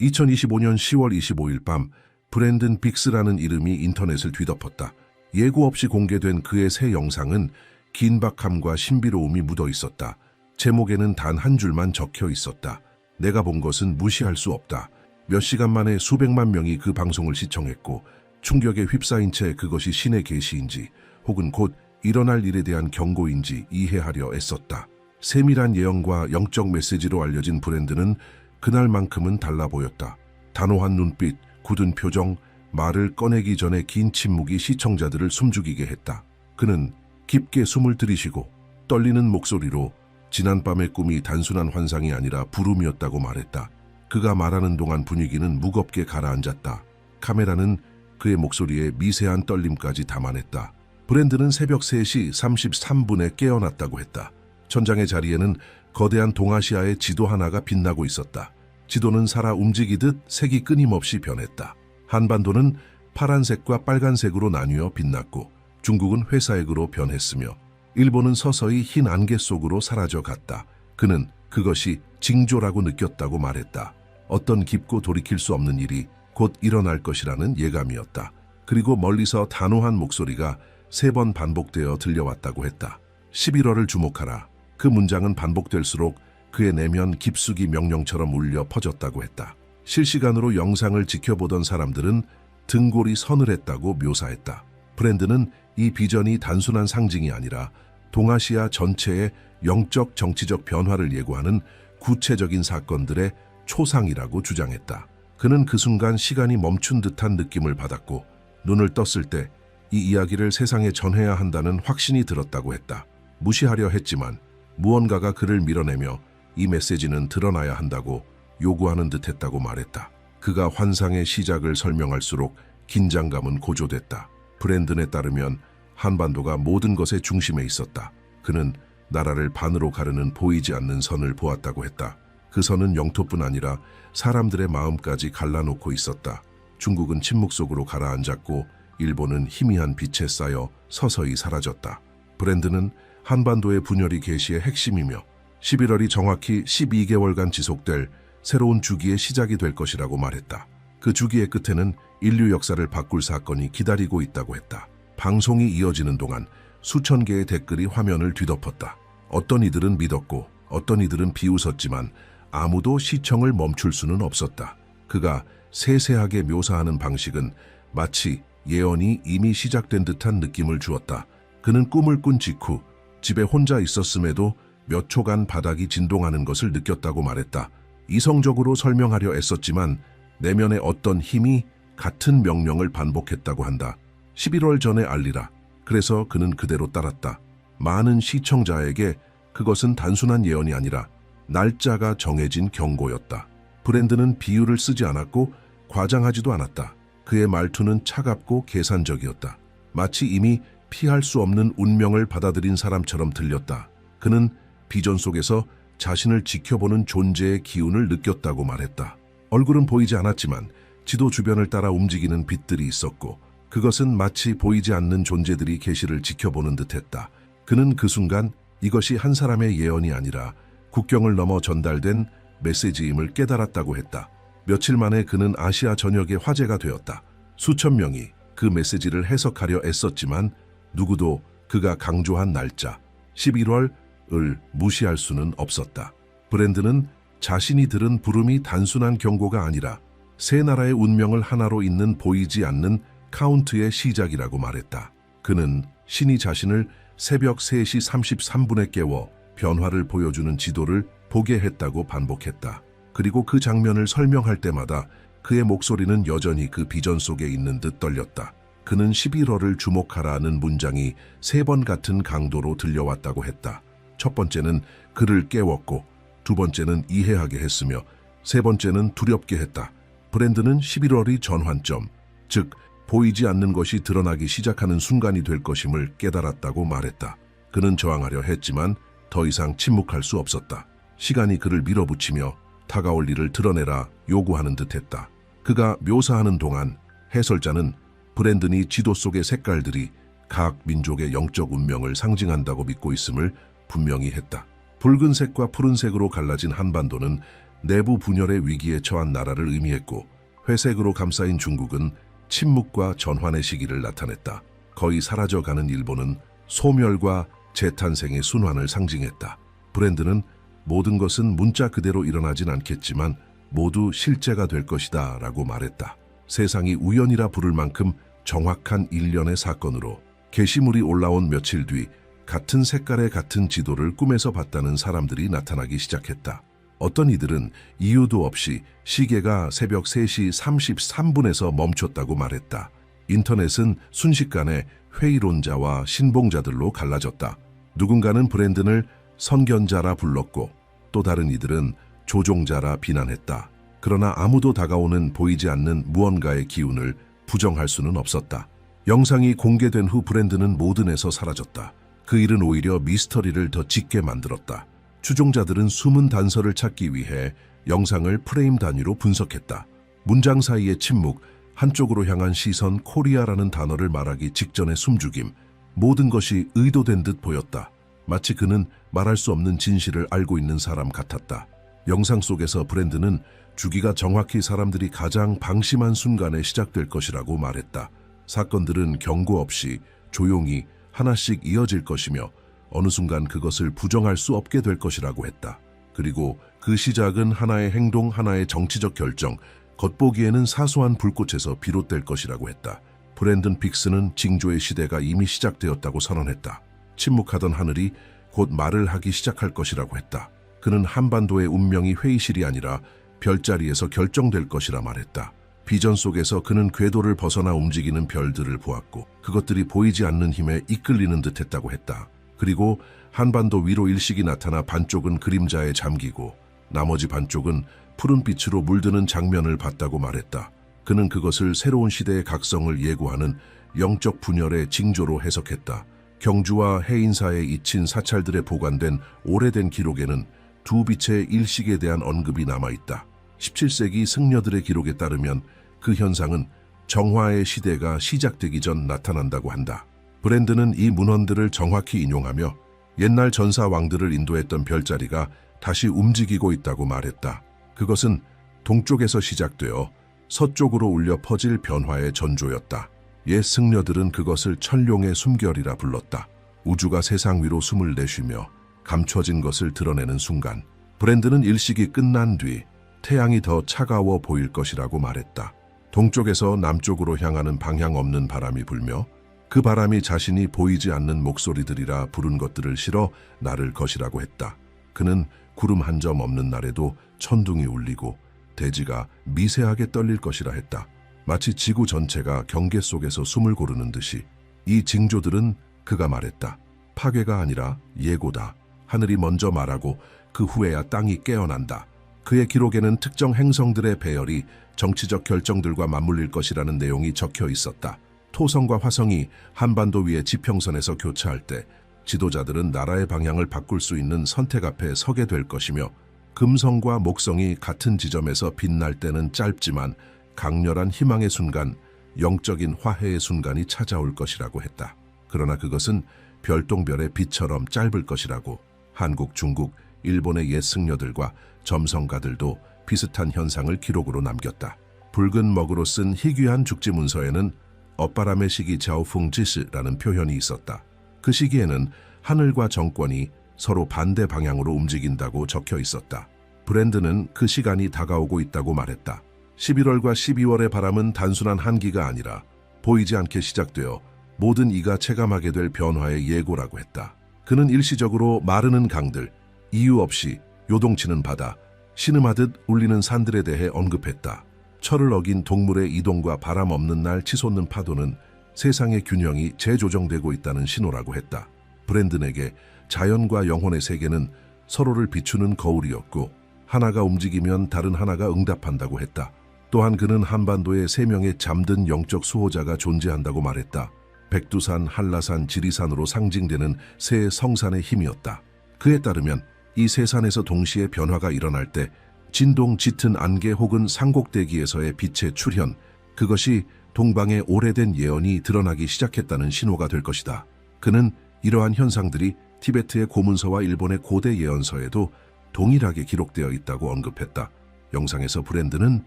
2025년 10월 25일 밤 브랜든 빅스라는 이름이 인터넷을 뒤덮었다. 예고 없이 공개된 그의 새 영상은 긴박함과 신비로움이 묻어 있었다. 제목에는 단 한 줄만 적혀 있었다. 내가 본 것은 무시할 수 없다. 몇 시간 만에 수백만 명이 그 방송을 시청했고 충격에 휩싸인 채 그것이 신의 계시인지 혹은 곧 일어날 일에 대한 경고인지 이해하려 애썼다. 세밀한 예언과 영적 메시지로 알려진 브랜든은 그날만큼은 달라 보였다. 단호한 눈빛, 굳은 표정, 말을 꺼내기 전에 긴 침묵이 시청자들을 숨죽이게 했다. 그는 깊게 숨을 들이쉬고 떨리는 목소리로 지난밤의 꿈이 단순한 환상이 아니라 부름이었다고 말했다. 그가 말하는 동안 분위기는 무겁게 가라앉았다. 카메라는 그의 목소리에 미세한 떨림까지 담아냈다. 브랜든은 새벽 3시 33분에 깨어났다고 했다. 천장의 자리에는 거대한 동아시아의 지도 하나가 빛나고 있었다. 지도는 살아 움직이듯 색이 끊임없이 변했다. 한반도는 파란색과 빨간색으로 나뉘어 빛났고 중국은 회사색으로 변했으며 일본은 서서히 흰 안개 속으로 사라져 갔다. 그는 그것이 징조라고 느꼈다고 말했다. 어떤 깊고 돌이킬 수 없는 일이 곧 일어날 것이라는 예감이었다. 그리고 멀리서 단호한 목소리가 3번 반복되어 들려왔다고 했다. 11월을 주목하라. 그 문장은 반복될수록 그의 내면 깊숙이 명령처럼 울려 퍼졌다고 했다. 실시간으로 영상을 지켜보던 사람들은 등골이 서늘했다고 묘사했다. 브랜든은 이 비전이 단순한 상징이 아니라 동아시아 전체의 영적 정치적 변화를 예고하는 구체적인 사건들의 초상이라고 주장했다. 그는 그 순간 시간이 멈춘 듯한 느낌을 받았고 눈을 떴을 때 이 이야기를 세상에 전해야 한다는 확신이 들었다고 했다. 무시하려 했지만 무언가가 그를 밀어내며 이 메시지는 드러나야 한다고 요구하는 듯했다고 말했다. 그가 환상의 시작을 설명할수록 긴장감은 고조됐다. 브랜든에 따르면 한반도가 모든 것의 중심에 있었다. 그는 나라를 반으로 가르는 보이지 않는 선을 보았다고 했다. 그 선은 영토뿐 아니라 사람들의 마음까지 갈라놓고 있었다. 중국은 침묵 속으로 가라앉았고 일본은 희미한 빛에 쌓여 서서히 사라졌다. 브랜든은 한반도의 분열이 계시의 핵심이며 11월이 정확히 12개월간 지속될 새로운 주기의 시작이 될 것이라고 말했다. 그 주기의 끝에는 인류 역사를 바꿀 사건이 기다리고 있다고 했다. 방송이 이어지는 동안 수천 개의 댓글이 화면을 뒤덮었다. 어떤 이들은 믿었고 어떤 이들은 비웃었지만 아무도 시청을 멈출 수는 없었다. 그가 세세하게 묘사하는 방식은 마치 예언이 이미 시작된 듯한 느낌을 주었다. 그는 꿈을 꾼 직후 집에 혼자 있었음에도 몇 초간 바닥이 진동하는 것을 느꼈다고 말했다. 이성적으로 설명하려 애썼지만 내면의 어떤 힘이 같은 명령을 반복했다고 한다. 11월 전에 알리라. 그래서 그는 그대로 따랐다. 많은 시청자에게 그것은 단순한 예언이 아니라 날짜가 정해진 경고였다. 브랜든은 비유를 쓰지 않았고 과장하지도 않았다. 그의 말투는 차갑고 계산적이었다. 마치 이미 피할 수 없는 운명을 받아들인 사람처럼 들렸다. 그는 비전 속에서 자신을 지켜보는 존재의 기운을 느꼈다고 말했다. 얼굴은 보이지 않았지만 지도 주변을 따라 움직이는 빛들이 있었고 그것은 마치 보이지 않는 존재들이 계시를 지켜보는 듯했다. 그는 그 순간 이것이 한 사람의 예언이 아니라 국경을 넘어 전달된 메시지임을 깨달았다고 했다. 며칠 만에 그는 아시아 전역의 화제가 되었다. 수천 명이 그 메시지를 해석하려 애썼지만 누구도 그가 강조한 날짜 11월을 무시할 수는 없었다. 브랜든은 자신이 들은 부름이 단순한 경고가 아니라 세 나라의 운명을 하나로 잇는 보이지 않는 카운트의 시작이라고 말했다. 그는 신이 자신을 새벽 3시 33분에 깨워 변화를 보여주는 지도를 보게 했다고 반복했다. 그리고 그 장면을 설명할 때마다 그의 목소리는 여전히 그 비전 속에 있는 듯 떨렸다. 그는 11월을 주목하라는 문장이 3번 같은 강도로 들려왔다고 했다. 첫 번째는 그를 깨웠고 두 번째는 이해하게 했으며 세 번째는 두렵게 했다. 브랜든은 11월이 전환점, 즉 보이지 않는 것이 드러나기 시작하는 순간이 될 것임을 깨달았다고 말했다. 그는 저항하려 했지만 더 이상 침묵할 수 없었다. 시간이 그를 밀어붙이며 다가올 일을 드러내라 요구하는 듯했다. 그가 묘사하는 동안 해설자는 브랜든이 지도 속의 색깔들이 각 민족의 영적 운명을 상징한다고 믿고 있음을 분명히 했다. 붉은색과 푸른색으로 갈라진 한반도는 내부 분열의 위기에 처한 나라를 의미했고, 회색으로 감싸인 중국은 침묵과 전환의 시기를 나타냈다. 거의 사라져가는 일본은 소멸과 재탄생의 순환을 상징했다. 브랜드는 모든 것은 문자 그대로 일어나진 않겠지만 모두 실제가 될 것이다 라고 말했다. 세상이 우연이라 부를 만큼 정확한 일련의 사건으로 게시물이 올라온 며칠 뒤 같은 색깔의 같은 지도를 꿈에서 봤다는 사람들이 나타나기 시작했다. 어떤 이들은 이유도 없이 시계가 새벽 3시 33분에서 멈췄다고 말했다. 인터넷은 순식간에 회의론자와 신봉자들로 갈라졌다. 누군가는 브랜든을 선견자라 불렀고 또 다른 이들은 조종자라 비난했다. 그러나 아무도 다가오는 보이지 않는 무언가의 기운을 부정할 수는 없었다. 영상이 공개된 후 브랜드는 모든에서 사라졌다. 그 일은 오히려 미스터리를 더 짙게 만들었다. 추종자들은 숨은 단서를 찾기 위해 영상을 프레임 단위로 분석했다. 문장 사이의 침묵, 한쪽으로 향한 시선, 코리아라는 단어를 말하기 직전의 숨죽임, 모든 것이 의도된 듯 보였다. 마치 그는 말할 수 없는 진실을 알고 있는 사람 같았다. 영상 속에서 브랜드는 주기가 정확히 사람들이 가장 방심한 순간에 시작될 것이라고 말했다. 사건들은 경고 없이 조용히 하나씩 이어질 것이며 어느 순간 그것을 부정할 수 없게 될 것이라고 했다. 그리고 그 시작은 하나의 행동, 하나의 정치적 결정, 겉보기에는 사소한 불꽃에서 비롯될 것이라고 했다. 브랜든 빅스는 징조의 시대가 이미 시작되었다고 선언했다. 침묵하던 하늘이 곧 말을 하기 시작할 것이라고 했다. 그는 한반도의 운명이 회의실이 아니라 별자리에서 결정될 것이라 말했다. 비전 속에서 그는 궤도를 벗어나 움직이는 별들을 보았고 그것들이 보이지 않는 힘에 이끌리는 듯 했다고 했다. 그리고 한반도 위로 일식이 나타나 반쪽은 그림자에 잠기고 나머지 반쪽은 푸른빛으로 물드는 장면을 봤다고 말했다. 그는 그것을 새로운 시대의 각성을 예고하는 영적 분열의 징조로 해석했다. 경주와 해인사에 잊힌 사찰들에 보관된 오래된 기록에는 두 빛의 일식에 대한 언급이 남아있다. 17세기 승려들의 기록에 따르면 그 현상은 정화의 시대가 시작되기 전 나타난다고 한다. 브랜드는 이 문헌들을 정확히 인용하며 옛날 전사 왕들을 인도했던 별자리가 다시 움직이고 있다고 말했다. 그것은 동쪽에서 시작되어 서쪽으로 울려 퍼질 변화의 전조였다. 옛 승려들은 그것을 천룡의 숨결이라 불렀다. 우주가 세상 위로 숨을 내쉬며 감춰진 것을 드러내는 순간, 브랜드는 일식이 끝난 뒤 태양이 더 차가워 보일 것이라고 말했다. 동쪽에서 남쪽으로 향하는 방향 없는 바람이 불며 그 바람이 자신이 보이지 않는 목소리들이라 부른 것들을 실어 나를 것이라고 했다. 그는 구름 한 점 없는 날에도 천둥이 울리고 대지가 미세하게 떨릴 것이라 했다. 마치 지구 전체가 경계 속에서 숨을 고르는 듯이 이 징조들은 그가 말했다. 파괴가 아니라 예고다. 하늘이 먼저 말하고 그 후에야 땅이 깨어난다. 그의 기록에는 특정 행성들의 배열이 정치적 결정들과 맞물릴 것이라는 내용이 적혀 있었다. 토성과 화성이 한반도 위의 지평선에서 교차할 때 지도자들은 나라의 방향을 바꿀 수 있는 선택 앞에 서게 될 것이며 금성과 목성이 같은 지점에서 빛날 때는 짧지만 강렬한 희망의 순간, 영적인 화해의 순간이 찾아올 것이라고 했다. 그러나 그것은 별똥별의 빛처럼 짧을 것이라고 한국, 중국, 일본의 옛 승려들과 점성가들도 비슷한 현상을 기록으로 남겼다. 붉은 먹으로 쓴 희귀한 죽지 문서에는 엇바람의 시기 자오풍지스라는 표현이 있었다. 그 시기에는 하늘과 정권이 서로 반대 방향으로 움직인다고 적혀 있었다. 브랜드는 그 시간이 다가오고 있다고 말했다. 11월과 12월의 바람은 단순한 한기가 아니라 보이지 않게 시작되어 모든 이가 체감하게 될 변화의 예고라고 했다. 그는 일시적으로 마르는 강들, 이유 없이 요동치는 바다, 신음하듯 울리는 산들에 대해 언급했다. 철을 어긴 동물의 이동과 바람 없는 날 치솟는 파도는 세상의 균형이 재조정되고 있다는 신호라고 했다. 브랜든에게 자연과 영혼의 세계는 서로를 비추는 거울이었고 하나가 움직이면 다른 하나가 응답한다고 했다. 또한 그는 한반도에 3명의 잠든 영적 수호자가 존재한다고 말했다. 백두산, 한라산, 지리산으로 상징되는 세 성산의 힘이었다. 그에 따르면 이 세 산에서 동시에 변화가 일어날 때 진동 짙은 안개 혹은 산곡대기에서의 빛의 출현, 그것이 동방의 오래된 예언이 드러나기 시작했다는 신호가 될 것이다. 그는 이러한 현상들이 티베트의 고문서와 일본의 고대 예언서에도 동일하게 기록되어 있다고 언급했다. 영상에서 브랜드는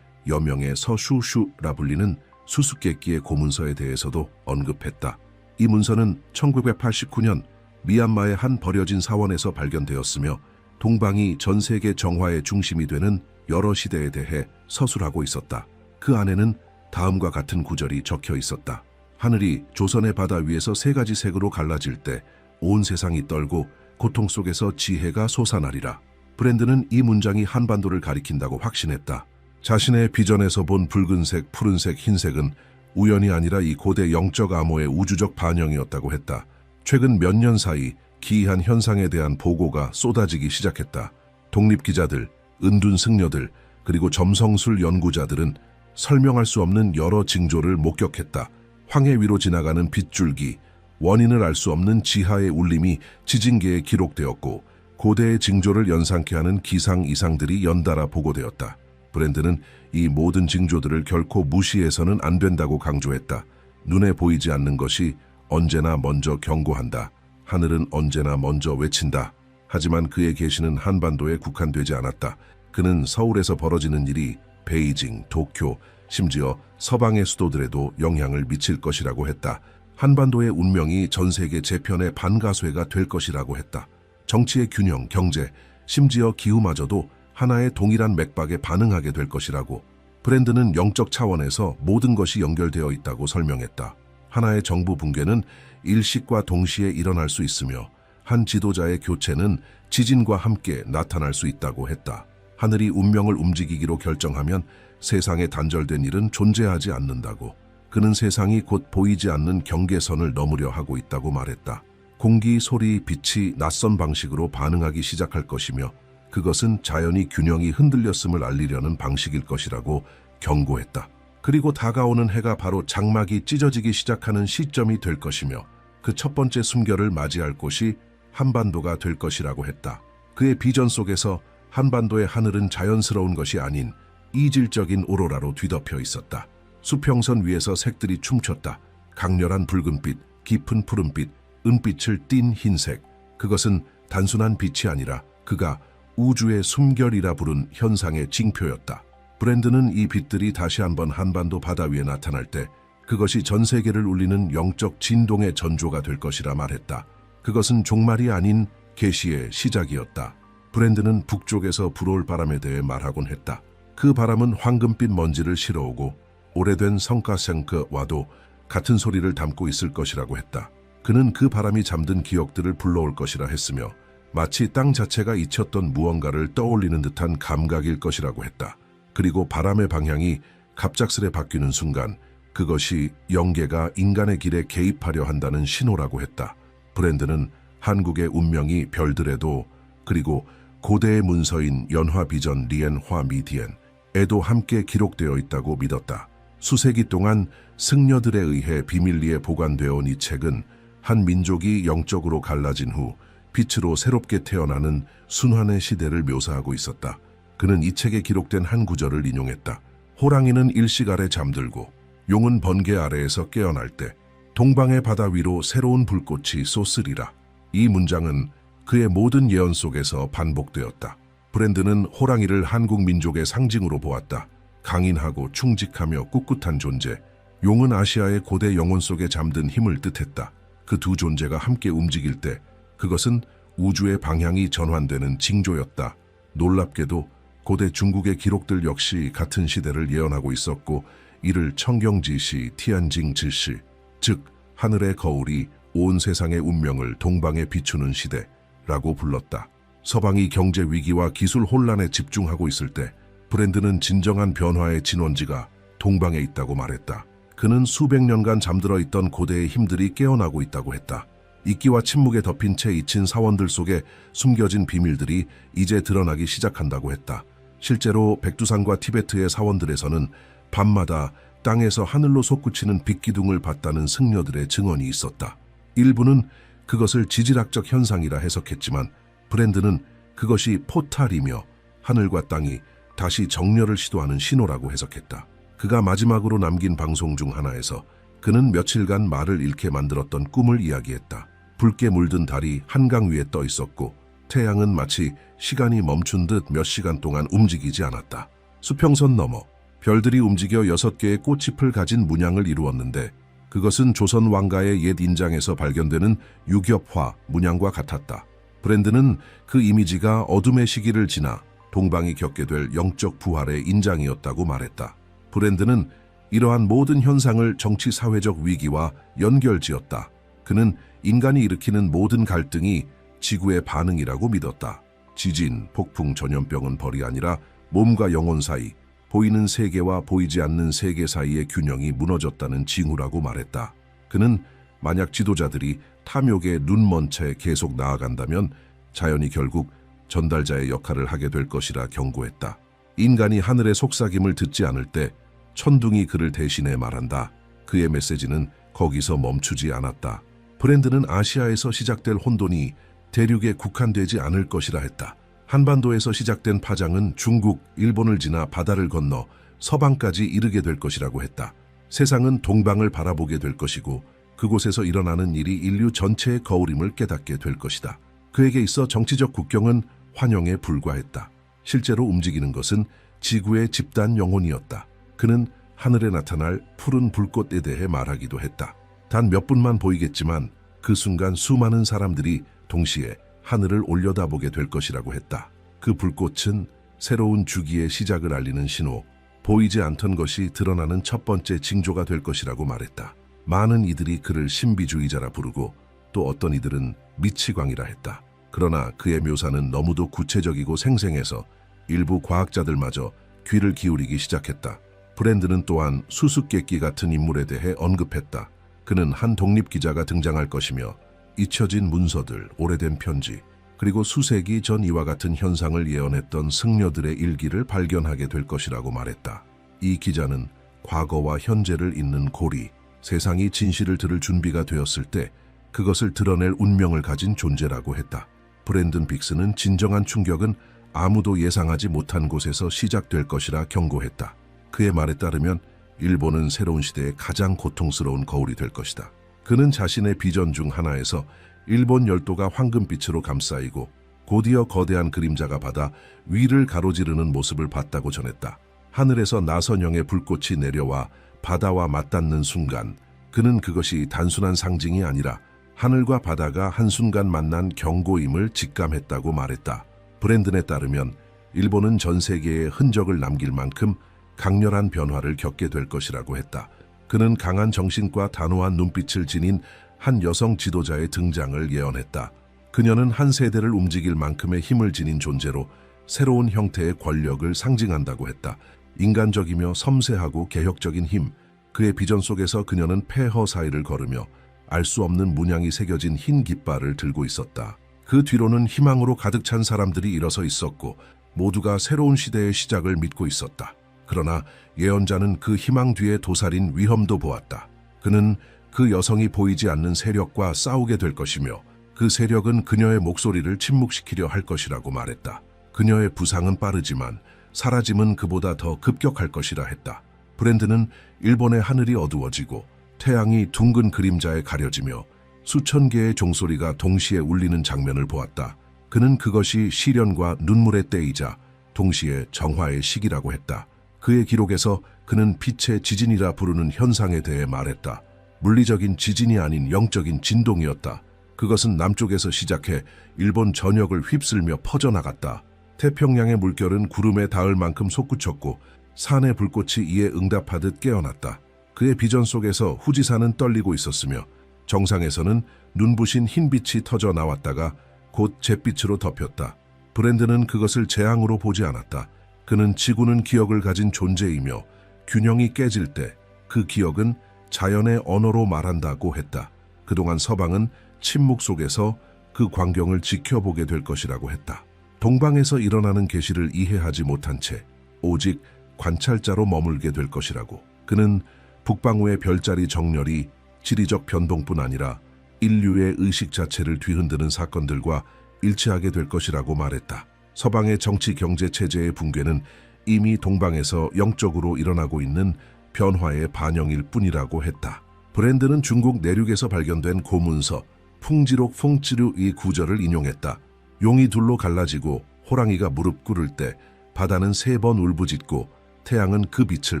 여명의 서슈슈라 불리는 수수께끼의 고문서에 대해서도 언급했다. 이 문서는 1989년 미얀마의 한 버려진 사원에서 발견되었으며 동방이 전 세계 정화의 중심이 되는 여러 시대에 대해 서술하고 있었다. 그 안에는 다음과 같은 구절이 적혀 있었다. 하늘이 조선의 바다 위에서 세 가지 색으로 갈라질 때 온 세상이 떨고 고통 속에서 지혜가 솟아나리라. 브랜드는 이 문장이 한반도를 가리킨다고 확신했다. 자신의 비전에서 본 붉은색, 푸른색, 흰색은 우연이 아니라 이 고대 영적 암호의 우주적 반영이었다고 했다. 최근 몇 년 사이 기이한 현상에 대한 보고가 쏟아지기 시작했다. 독립기자들, 은둔 승려들, 그리고 점성술 연구자들은 설명할 수 없는 여러 징조를 목격했다. 황해 위로 지나가는 빗줄기, 원인을 알 수 없는 지하의 울림이 지진계에 기록되었고 고대의 징조를 연상케 하는 기상 이상들이 연달아 보고되었다. 브랜드는 이 모든 징조들을 결코 무시해서는 안 된다고 강조했다. 눈에 보이지 않는 것이 언제나 먼저 경고한다. 하늘은 언제나 먼저 외친다. 하지만 그의 계시는 한반도에 국한되지 않았다. 그는 서울에서 벌어지는 일이 베이징, 도쿄, 심지어 서방의 수도들에도 영향을 미칠 것이라고 했다. 한반도의 운명이 전 세계 재편의 반가쇠가 될 것이라고 했다. 정치의 균형, 경제, 심지어 기후마저도 하나의 동일한 맥박에 반응하게 될 것이라고. 브랜드는 영적 차원에서 모든 것이 연결되어 있다고 설명했다. 하나의 정부 붕괴는 일식과 동시에 일어날 수 있으며 한 지도자의 교체는 지진과 함께 나타날 수 있다고 했다. 하늘이 운명을 움직이기로 결정하면 세상에 단절된 일은 존재하지 않는다고. 그는 세상이 곧 보이지 않는 경계선을 넘으려 하고 있다고 말했다. 공기, 소리, 빛이 낯선 방식으로 반응하기 시작할 것이며 그것은 자연이 균형이 흔들렸음을 알리려는 방식일 것이라고 경고했다. 그리고 다가오는 해가 바로 장막이 찢어지기 시작하는 시점이 될 것이며 그 첫 번째 숨결을 맞이할 곳이 한반도가 될 것이라고 했다. 그의 비전 속에서 한반도의 하늘은 자연스러운 것이 아닌 이질적인 오로라로 뒤덮여 있었다. 수평선 위에서 색들이 춤췄다. 강렬한 붉은빛, 깊은 푸른빛, 은빛을 띤 흰색. 그것은 단순한 빛이 아니라 그가 우주의 숨결이라 부른 현상의 징표였다. 브랜드는 이 빛들이 다시 한번 한반도 바다 위에 나타날 때 그것이 전 세계를 울리는 영적 진동의 전조가 될 것이라 말했다. 그것은 종말이 아닌 계시의 시작이었다. 브랜드는 북쪽에서 불어올 바람에 대해 말하곤 했다. 그 바람은 황금빛 먼지를 실어오고 오래된 성가생크와도 같은 소리를 담고 있을 것이라고 했다. 그는 그 바람이 잠든 기억들을 불러올 것이라 했으며 마치 땅 자체가 잊혔던 무언가를 떠올리는 듯한 감각일 것이라고 했다. 그리고 바람의 방향이 갑작스레 바뀌는 순간 그것이 영계가 인간의 길에 개입하려 한다는 신호라고 했다. 브랜드는 한국의 운명이 별들에도 그리고 고대의 문서인 연화비전 리엔화 미디엔에도 함께 기록되어 있다고 믿었다. 수세기 동안 승려들에 의해 비밀리에 보관되어 온 이 책은 한 민족이 영적으로 갈라진 후 빛으로 새롭게 태어나는 순환의 시대를 묘사하고 있었다. 그는 이 책에 기록된 한 구절을 인용했다. 호랑이는 일식 아래 잠들고 용은 번개 아래에서 깨어날 때 동방의 바다 위로 새로운 불꽃이 솟으리라. 이 문장은 그의 모든 예언 속에서 반복되었다. 브랜드는 호랑이를 한국 민족의 상징으로 보았다. 강인하고 충직하며 꿋꿋한 존재. 용은 아시아의 고대 영혼 속에 잠든 힘을 뜻했다. 그 두 존재가 함께 움직일 때 그것은 우주의 방향이 전환되는 징조였다. 놀랍게도 고대 중국의 기록들 역시 같은 시대를 예언하고 있었고 이를 청경지시 티안징지시, 즉 하늘의 거울이 온 세상의 운명을 동방에 비추는 시대라고 불렀다. 서방이 경제 위기와 기술 혼란에 집중하고 있을 때 브랜드는 진정한 변화의 진원지가 동방에 있다고 말했다. 그는 수백 년간 잠들어 있던 고대의 힘들이 깨어나고 있다고 했다. 이끼와 침묵에 덮인 채 잊힌 사원들 속에 숨겨진 비밀들이 이제 드러나기 시작한다고 했다. 실제로 백두산과 티베트의 사원들에서는 밤마다 땅에서 하늘로 솟구치는 빛기둥을 봤다는 승려들의 증언이 있었다. 일부는 그것을 지질학적 현상이라 해석했지만 브랜드는 그것이 포탈이며 하늘과 땅이 다시 정렬을 시도하는 신호라고 해석했다. 그가 마지막으로 남긴 방송 중 하나에서 그는 며칠간 말을 잃게 만들었던 꿈을 이야기했다. 붉게 물든 달이 한강 위에 떠 있었고 태양은 마치 시간이 멈춘 듯 몇 시간 동안 움직이지 않았다. 수평선 너머 별들이 움직여 6개의 꽃잎을 가진 문양을 이루었는데 그것은 조선 왕가의 옛 인장에서 발견되는 유격화 문양과 같았다. 브랜드는 그 이미지가 어둠의 시기를 지나 동방이 겪게 될 영적 부활의 인장이었다고 말했다. 브랜드는 이러한 모든 현상을 정치 사회적 위기와 연결지었다. 그는 인간이 일으키는 모든 갈등이 지구의 반응이라고 믿었다. 지진, 폭풍, 전염병은 벌이 아니라 몸과 영혼 사이, 보이는 세계와 보이지 않는 세계 사이의 균형이 무너졌다는 징후라고 말했다. 그는 만약 지도자들이 탐욕에 눈먼 채 계속 나아간다면 자연이 결국 전달자의 역할을 하게 될 것이라 경고했다. 인간이 하늘의 속삭임을 듣지 않을 때 천둥이 그를 대신해 말한다. 그의 메시지는 거기서 멈추지 않았다. 브랜드는 아시아에서 시작될 혼돈이 대륙에 국한되지 않을 것이라 했다. 한반도에서 시작된 파장은 중국, 일본을 지나 바다를 건너 서방까지 이르게 될 것이라고 했다. 세상은 동방을 바라보게 될 것이고 그곳에서 일어나는 일이 인류 전체의 거울임을 깨닫게 될 것이다. 그에게 있어 정치적 국경은 환영에 불과했다. 실제로 움직이는 것은 지구의 집단 영혼이었다. 그는 하늘에 나타날 푸른 불꽃에 대해 말하기도 했다. 단 몇 분만 보이겠지만 그 순간 수많은 사람들이 동시에 하늘을 올려다보게 될 것이라고 했다. 그 불꽃은 새로운 주기의 시작을 알리는 신호, 보이지 않던 것이 드러나는 첫 번째 징조가 될 것이라고 말했다. 많은 이들이 그를 신비주의자라 부르고 또 어떤 이들은 미치광이라 했다. 그러나 그의 묘사는 너무도 구체적이고 생생해서 일부 과학자들마저 귀를 기울이기 시작했다. 브랜드는 또한 수수께끼 같은 인물에 대해 언급했다. 그는 한 독립기자가 등장할 것이며 잊혀진 문서들, 오래된 편지, 그리고 수세기 전 이와 같은 현상을 예언했던 승려들의 일기를 발견하게 될 것이라고 말했다. 이 기자는 과거와 현재를 잇는 고리, 세상이 진실을 들을 준비가 되었을 때 그것을 드러낼 운명을 가진 존재라고 했다. 브랜든 빅스는 진정한 충격은 아무도 예상하지 못한 곳에서 시작될 것이라 경고했다. 그의 말에 따르면 일본은 새로운 시대의 가장 고통스러운 거울이 될 것이다. 그는 자신의 비전 중 하나에서 일본 열도가 황금빛으로 감싸이고 곧이어 거대한 그림자가 바다 위를 가로지르는 모습을 봤다고 전했다. 하늘에서 나선형의 불꽃이 내려와 바다와 맞닿는 순간 그는 그것이 단순한 상징이 아니라 하늘과 바다가 한순간 만난 경고임을 직감했다고 말했다. 브랜든에 따르면 일본은 전 세계에 흔적을 남길 만큼 강렬한 변화를 겪게 될 것이라고 했다. 그는 강한 정신과 단호한 눈빛을 지닌 한 여성 지도자의 등장을 예언했다. 그녀는 한 세대를 움직일 만큼의 힘을 지닌 존재로 새로운 형태의 권력을 상징한다고 했다. 인간적이며 섬세하고 개혁적인 힘, 그의 비전 속에서 그녀는 폐허 사이를 걸으며 알 수 없는 문양이 새겨진 흰 깃발을 들고 있었다. 그 뒤로는 희망으로 가득 찬 사람들이 일어서 있었고 모두가 새로운 시대의 시작을 믿고 있었다. 그러나 예언자는 그 희망 뒤에 도사린 위험도 보았다. 그는 그 여성이 보이지 않는 세력과 싸우게 될 것이며 그 세력은 그녀의 목소리를 침묵시키려 할 것이라고 말했다. 그녀의 부상은 빠르지만 사라짐은 그보다 더 급격할 것이라 했다. 브랜드는 일본의 하늘이 어두워지고 태양이 둥근 그림자에 가려지며 수천 개의 종소리가 동시에 울리는 장면을 보았다. 그는 그것이 시련과 눈물의 때이자 동시에 정화의 시기라고 했다. 그의 기록에서 그는 빛의 지진이라 부르는 현상에 대해 말했다. 물리적인 지진이 아닌 영적인 진동이었다. 그것은 남쪽에서 시작해 일본 전역을 휩쓸며 퍼져나갔다. 태평양의 물결은 구름에 닿을 만큼 솟구쳤고 산의 불꽃이 이에 응답하듯 깨어났다. 그의 비전 속에서 후지산은 떨리고 있었으며 정상에서는 눈부신 흰빛이 터져 나왔다가 곧 잿빛으로 덮였다. 브랜드는 그것을 재앙으로 보지 않았다. 그는 지구는 기억을 가진 존재이며 균형이 깨질 때 그 기억은 자연의 언어로 말한다고 했다. 그동안 서방은 침묵 속에서 그 광경을 지켜보게 될 것이라고 했다. 동방에서 일어나는 계시를 이해하지 못한 채 오직 관찰자로 머물게 될 것이라고. 그는 북방우의 별자리 정렬이 지리적 변동뿐 아니라 인류의 의식 자체를 뒤흔드는 사건들과 일치하게 될 것이라고 말했다. 서방의 정치 경제 체제의 붕괴는 이미 동방에서 영적으로 일어나고 있는 변화의 반영일 뿐이라고 했다. 브랜드는 중국 내륙에서 발견된 고문서 풍지록 퐁찌류의 구절을 인용했다. 용이 둘로 갈라지고 호랑이가 무릎 꿇을 때 바다는 3번 울부짖고 태양은 그 빛을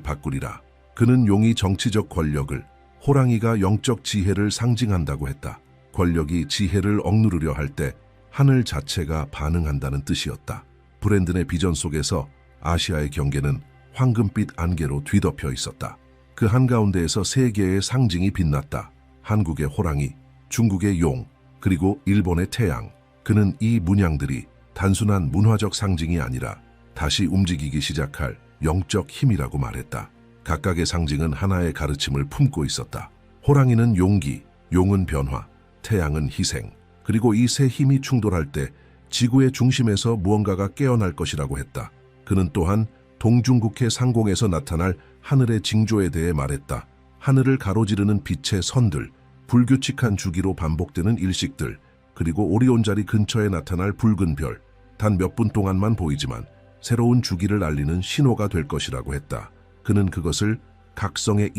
바꾸리라. 그는 용이 정치적 권력을, 호랑이가 영적 지혜를 상징한다고 했다. 권력이 지혜를 억누르려 할 때 하늘 자체가 반응한다는 뜻이었다. 브랜든의 비전 속에서 아시아의 경계는 황금빛 안개로 뒤덮여 있었다. 그 한가운데에서 3개의 상징이 빛났다. 한국의 호랑이, 중국의 용, 그리고 일본의 태양. 그는 이 문양들이 단순한 문화적 상징이 아니라 다시 움직이기 시작할 영적 힘이라고 말했다. 각각의 상징은 하나의 가르침을 품고 있었다. 호랑이는 용기, 용은 변화, 태양은 희생. 그리고 이 세 힘이 충돌할 때 지구의 중심에서 무언가가 깨어날 것이라고 했다. 그는 또한 동중국해 상공에서 나타날 하늘의 징조에 대해 말했다. 하늘을 가로지르는 빛의 선들, 불규칙한 주기로 반복되는 일식들, 그리고 오리온자리 근처에 나타날 붉은 별, 단 몇 분 동안만 보이지만 새로운 주기를 알리는 신호가 될 것이라고 했다. 그는 그것을 각성의